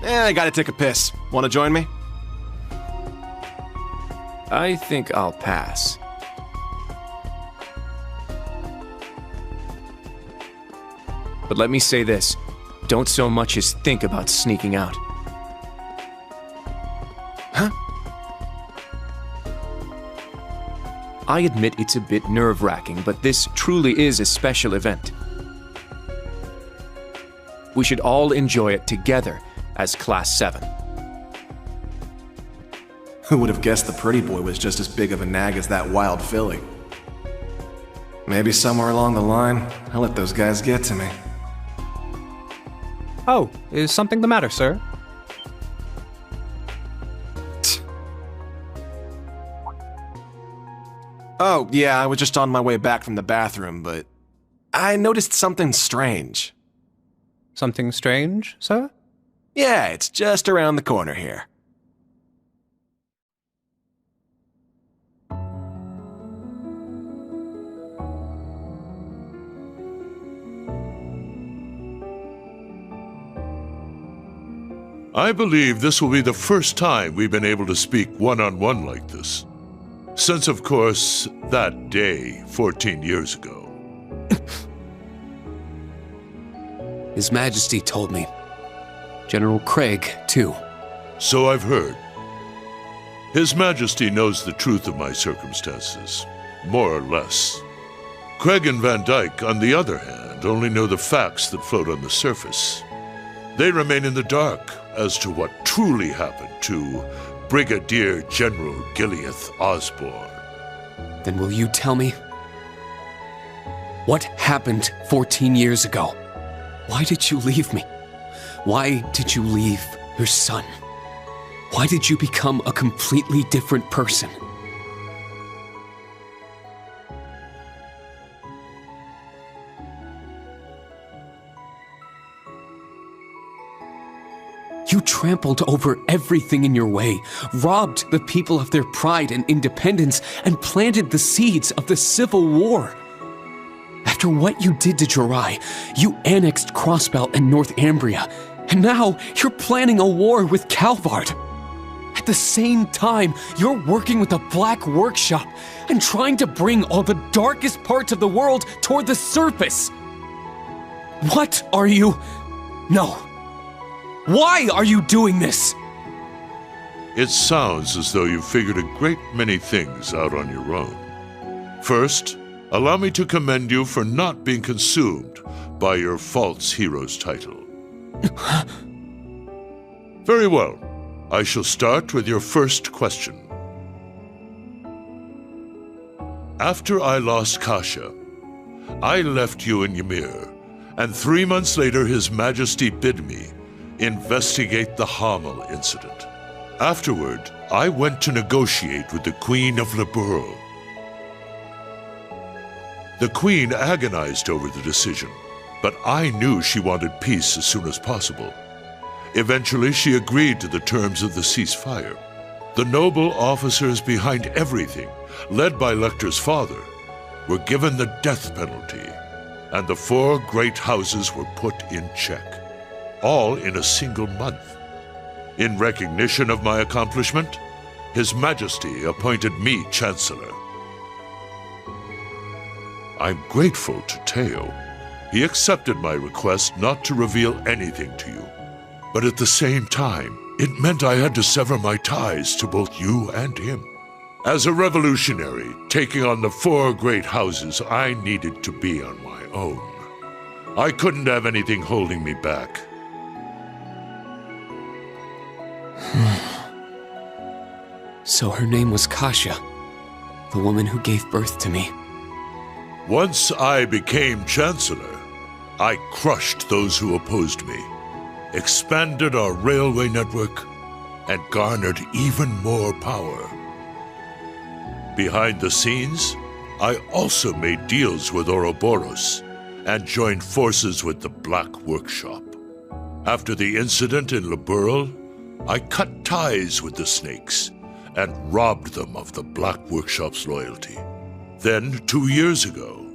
I gotta take a piss. Wanna join me? I think I'll pass. But let me say this. Don't so much as think about sneaking out. Huh? I admit it's a bit nerve-wracking, but this truly is a special event. We should all enjoy it together as Class 7. Who would have guessed the pretty boy was just as big of a nag as that wild filly? Maybe somewhere along the line, I'll let those guys get to me. Oh, is something the matter, sir? Oh, yeah, I was just on my way back from the bathroom, but I noticed something strange. Something strange, sir? Yeah, it's just around the corner here. I believe this will be the first time we've been able to speak one-on-one like this. Since, of course, that day 14 years ago. His Majesty told me. General Craig, too. So I've heard. His Majesty knows the truth of my circumstances, more or less. Craig and Van Dyke, on the other hand, only know the facts that float on the surface. They remain in the dark as to what truly happened to Brigadier General Gileath Osborne. Then will you tell me? What happened 14 years ago? Why did you leave me? Why did you leave your son? Why did you become a completely different person? You trampled over everything in your way, robbed the people of their pride and independence, and planted the seeds of the Civil War. After what you did to Jarai, you annexed Crossbelt and North Ambria, and now you're planning a war with Calvard. At the same time, you're working with a black workshop and trying to bring all the darkest parts of the world toward the surface. What are you... No. Why are you doing this? It sounds as though you've figured a great many things out on your own. First, allow me to commend you for not being consumed by your false hero's title. Very well. I shall start with your first question. After I lost Kasha, I left you in Ymir, and 3 months later His Majesty bid me investigate the Hamel incident. Afterward, I went to negotiate with the Queen of Liberl. The Queen agonized over the decision, but I knew she wanted peace as soon as possible. Eventually, she agreed to the terms of the ceasefire. The noble officers behind everything, led by Lecter's father, were given the death penalty, and the 4 great houses were put in check. All in a single month. In recognition of my accomplishment, His Majesty appointed me Chancellor. I'm grateful to Teo. He accepted my request not to reveal anything to you. But at the same time, it meant I had to sever my ties to both you and him. As a revolutionary, taking on the 4 great houses, I needed to be on my own. I couldn't have anything holding me back. So her name was Kasia, the woman who gave birth to me. Once I became Chancellor, I crushed those who opposed me, expanded our railway network, and garnered even more power. Behind the scenes, I also made deals with Ouroboros and joined forces with the Black Workshop. After the incident in Liberal, I cut ties with the Snakes and robbed them of the Black Workshop's loyalty. Then, 2 years ago,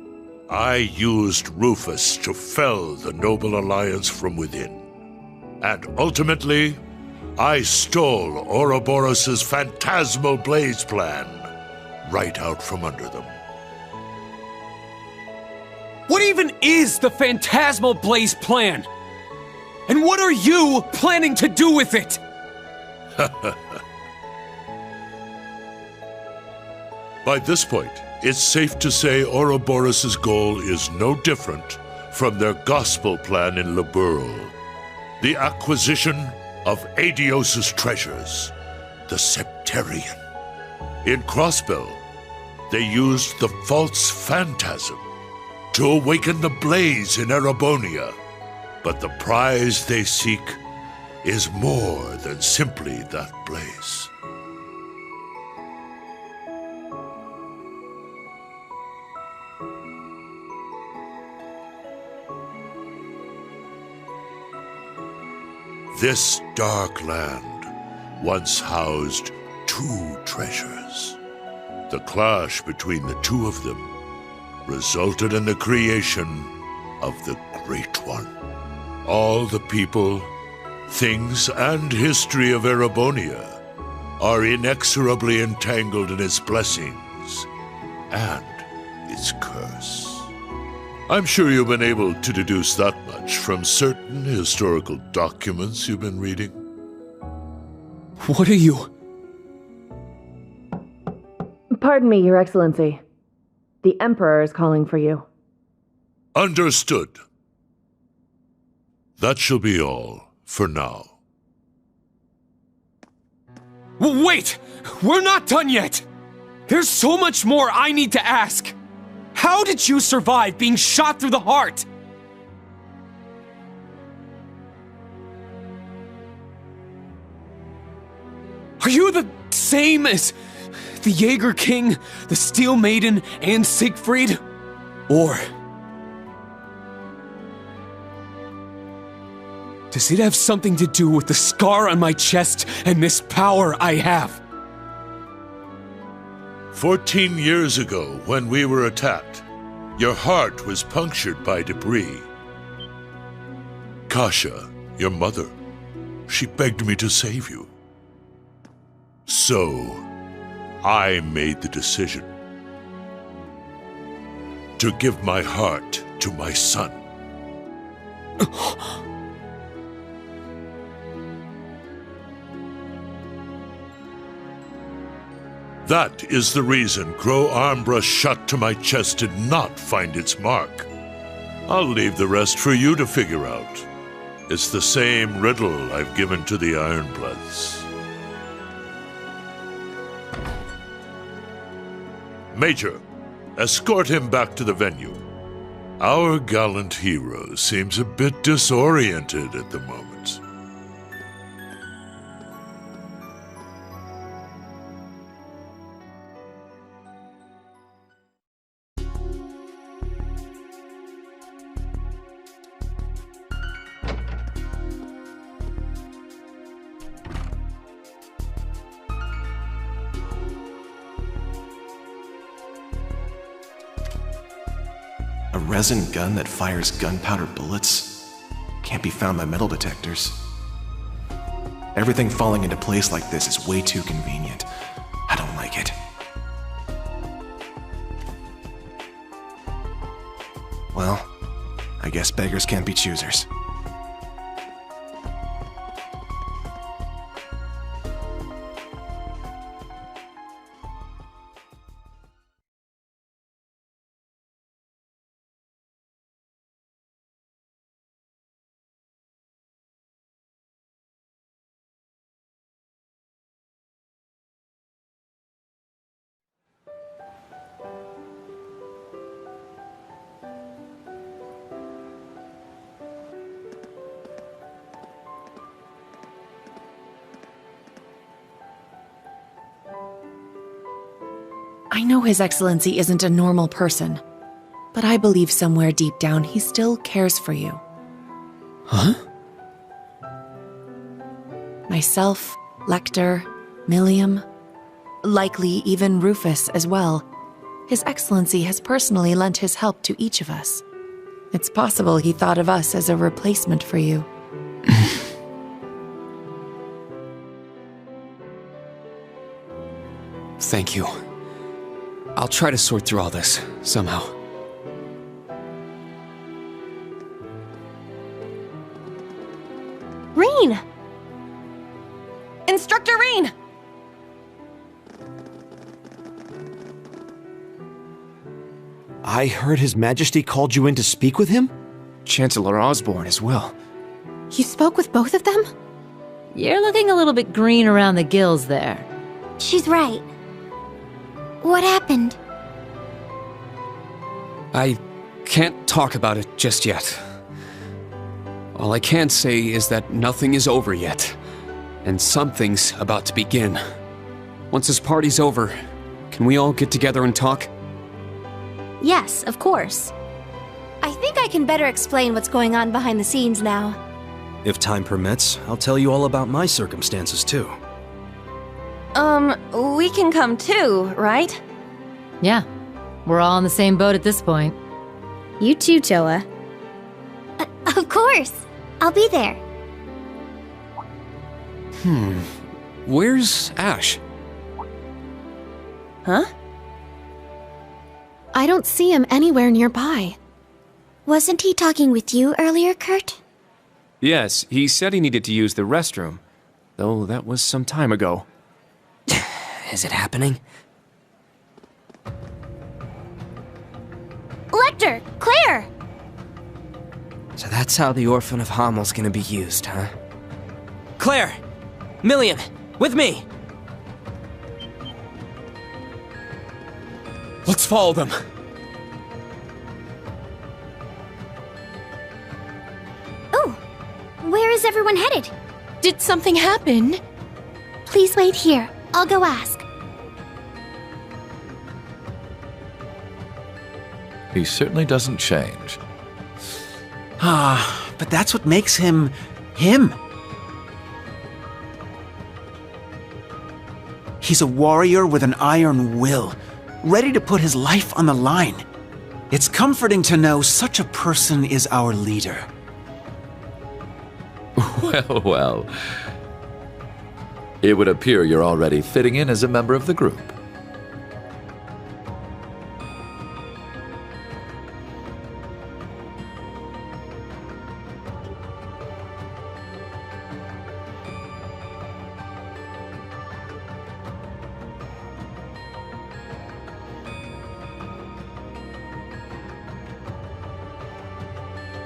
I used Rufus to fell the Noble Alliance from within. And ultimately, I stole Ouroboros' phantasmal blaze plan right out from under them. What even is the Phantasmal Blaze plan? And what are you planning to do with it? By this point, it's safe to say Ouroboros' goal is no different from their gospel plan in Liberal. The acquisition of Adios' treasures, the Septarian. In Crossbell, they used the false phantasm to awaken the blaze in Erebonia. But the prize they seek is more than simply that blaze. This dark land once housed 2 treasures. The clash between the 2 of them resulted in the creation of the Great One. All the people, things, and history of Erebonia are inexorably entangled in its blessings and its curse. I'm sure you've been able to deduce that much from certain historical documents you've been reading. What are you? Pardon me, Your Excellency. The Emperor is calling for you. Understood. That shall be all for now. Wait! We're not done yet! There's so much more I need to ask! How did you survive being shot through the heart? Are you the same as the Jaeger King, the Steel Maiden, and Siegfried? Or does it have something to do with the scar on my chest and this power I have? 14 years ago, when we were attacked, your heart was punctured by debris. Kasia, your mother, she begged me to save you. So, I made the decision to give my heart to my son. That is the reason Gros Armbrush shot to my chest did not find its mark. I'll leave the rest for you to figure out. It's the same riddle I've given to the Ironbloods. Major, escort him back to the venue. Our gallant hero seems a bit disoriented at the moment. A resin gun that fires gunpowder bullets? Can't be found by metal detectors. Everything falling into place like this is way too convenient. I don't like it. Well, I guess beggars can't be choosers. I know His Excellency isn't a normal person, but I believe somewhere deep down he still cares for you. Huh? Myself, Lecter, Milliam, likely even Rufus as well. His Excellency has personally lent his help to each of us. It's possible he thought of us as a replacement for you. Thank you. I'll try to sort through all this, somehow. Rean! Instructor Rean! I heard His Majesty called you in to speak with him? Chancellor Osborne as well. You spoke with both of them? You're looking a little bit green around the gills there. She's right. What happened? I can't talk about it just yet. All I can say is that nothing is over yet, and something's about to begin. Once this party's over, can we all get together and talk? Yes, of course. I think I can better explain what's going on behind the scenes now. If time permits, I'll tell you all about my circumstances too. We can come too, right? Yeah, we're all in the same boat at this point. You too, Towa. Of course. I'll be there. Where's Ash? Huh? I don't see him anywhere nearby. Wasn't he talking with you earlier, Kurt? Yes, he said he needed to use the restroom, though that was some time ago. Is it happening? Lecter! Claire! So that's how the Orphan of Hammel's gonna be used, huh? Claire! Milliam! With me! Let's follow them. Oh, where is everyone headed? Did something happen? Please wait here. I'll go ask. He certainly doesn't change. But that's what makes him him. He's a warrior with an iron will, ready to put his life on the line. It's comforting to know such a person is our leader. Well, well. It would appear you're already fitting in as a member of the group.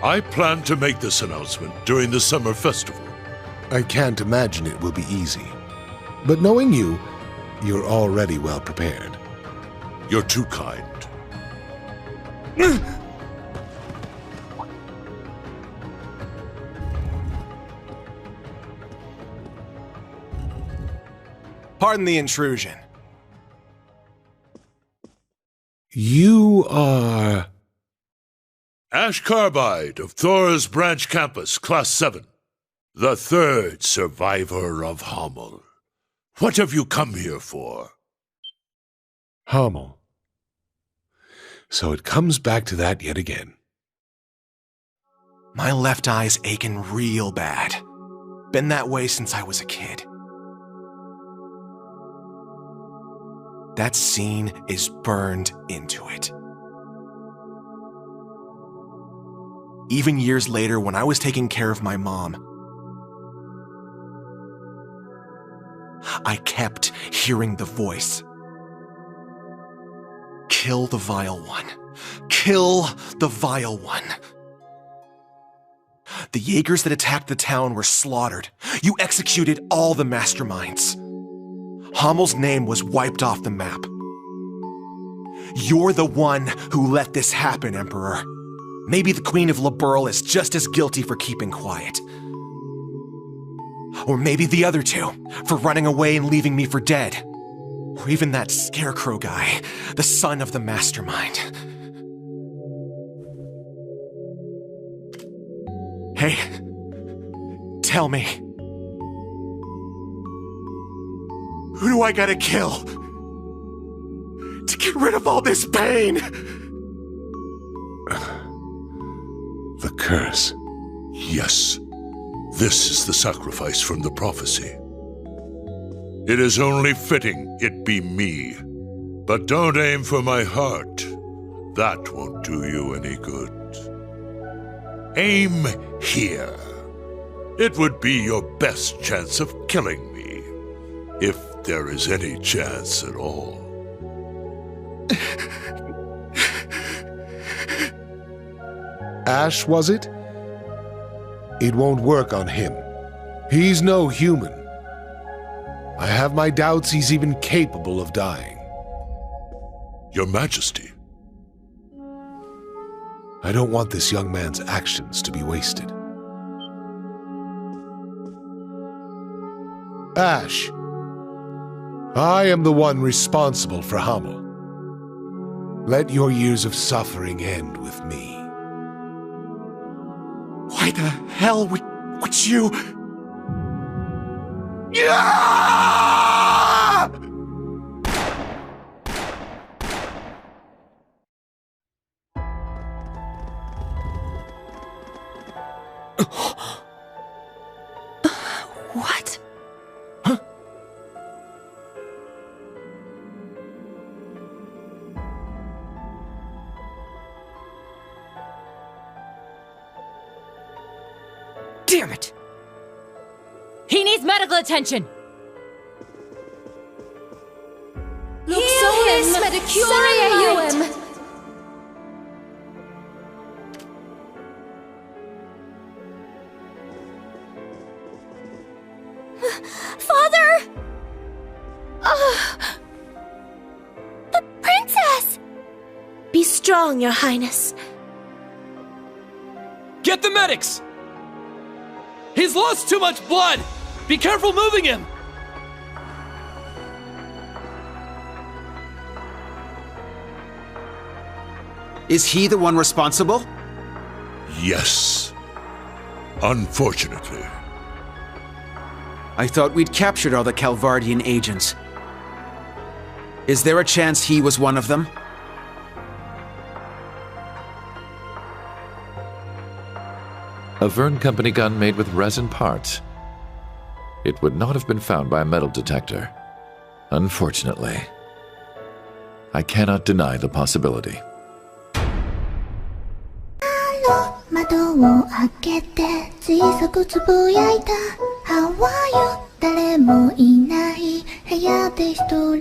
I plan to make this announcement during the summer festival. I can't imagine it will be easy. But knowing you, you're already well prepared. You're too kind. Pardon the intrusion. You are... Ash Carbide of Thors Branch Campus, Class 7. The third survivor of Hammel. What have you come here for? Hammel. So it comes back to that yet again. My left eye's aching real bad. Been that way since I was a kid. That scene is burned into it. Even years later, when I was taking care of my mom, I kept hearing the voice. Kill the vile one. Kill the vile one. The jaegers that attacked the town were slaughtered. You executed all the masterminds. Hammel's name was wiped off the map. You're the one who let this happen, Emperor. Maybe the Queen of Liberl is just as guilty for keeping quiet. Or maybe the other two, for running away and leaving me for dead. Or even that scarecrow guy, the son of the mastermind. Hey, tell me. Who do I gotta kill to get rid of all this pain? The curse. Yes. This is the sacrifice from the prophecy. It is only fitting it be me. But don't aim for my heart. That won't do you any good. Aim here. It would be your best chance of killing me, if there is any chance at all. Ash, was it? It won't work on him. He's no human. I have my doubts he's even capable of dying. Your Majesty. I don't want this young man's actions to be wasted. Ash, I am the one responsible for Hammel. Let your years of suffering end with me. Why the hell would you... Yeah! What? Huh? Damn it! He needs medical attention! Luxonis medicuriae. Father! The princess! Be strong, Your Highness. Get the medics! He's lost too much blood! Be careful moving him! Is he the one responsible? Yes. Unfortunately. I thought we'd captured all the Calvardian agents. Is there a chance he was one of them? A Verne Company gun made with resin parts. It would not have been found by a metal detector. Unfortunately. I cannot deny the possibility. 窓を開けて小さくつぶやいた How are you? 誰もいない部屋で一人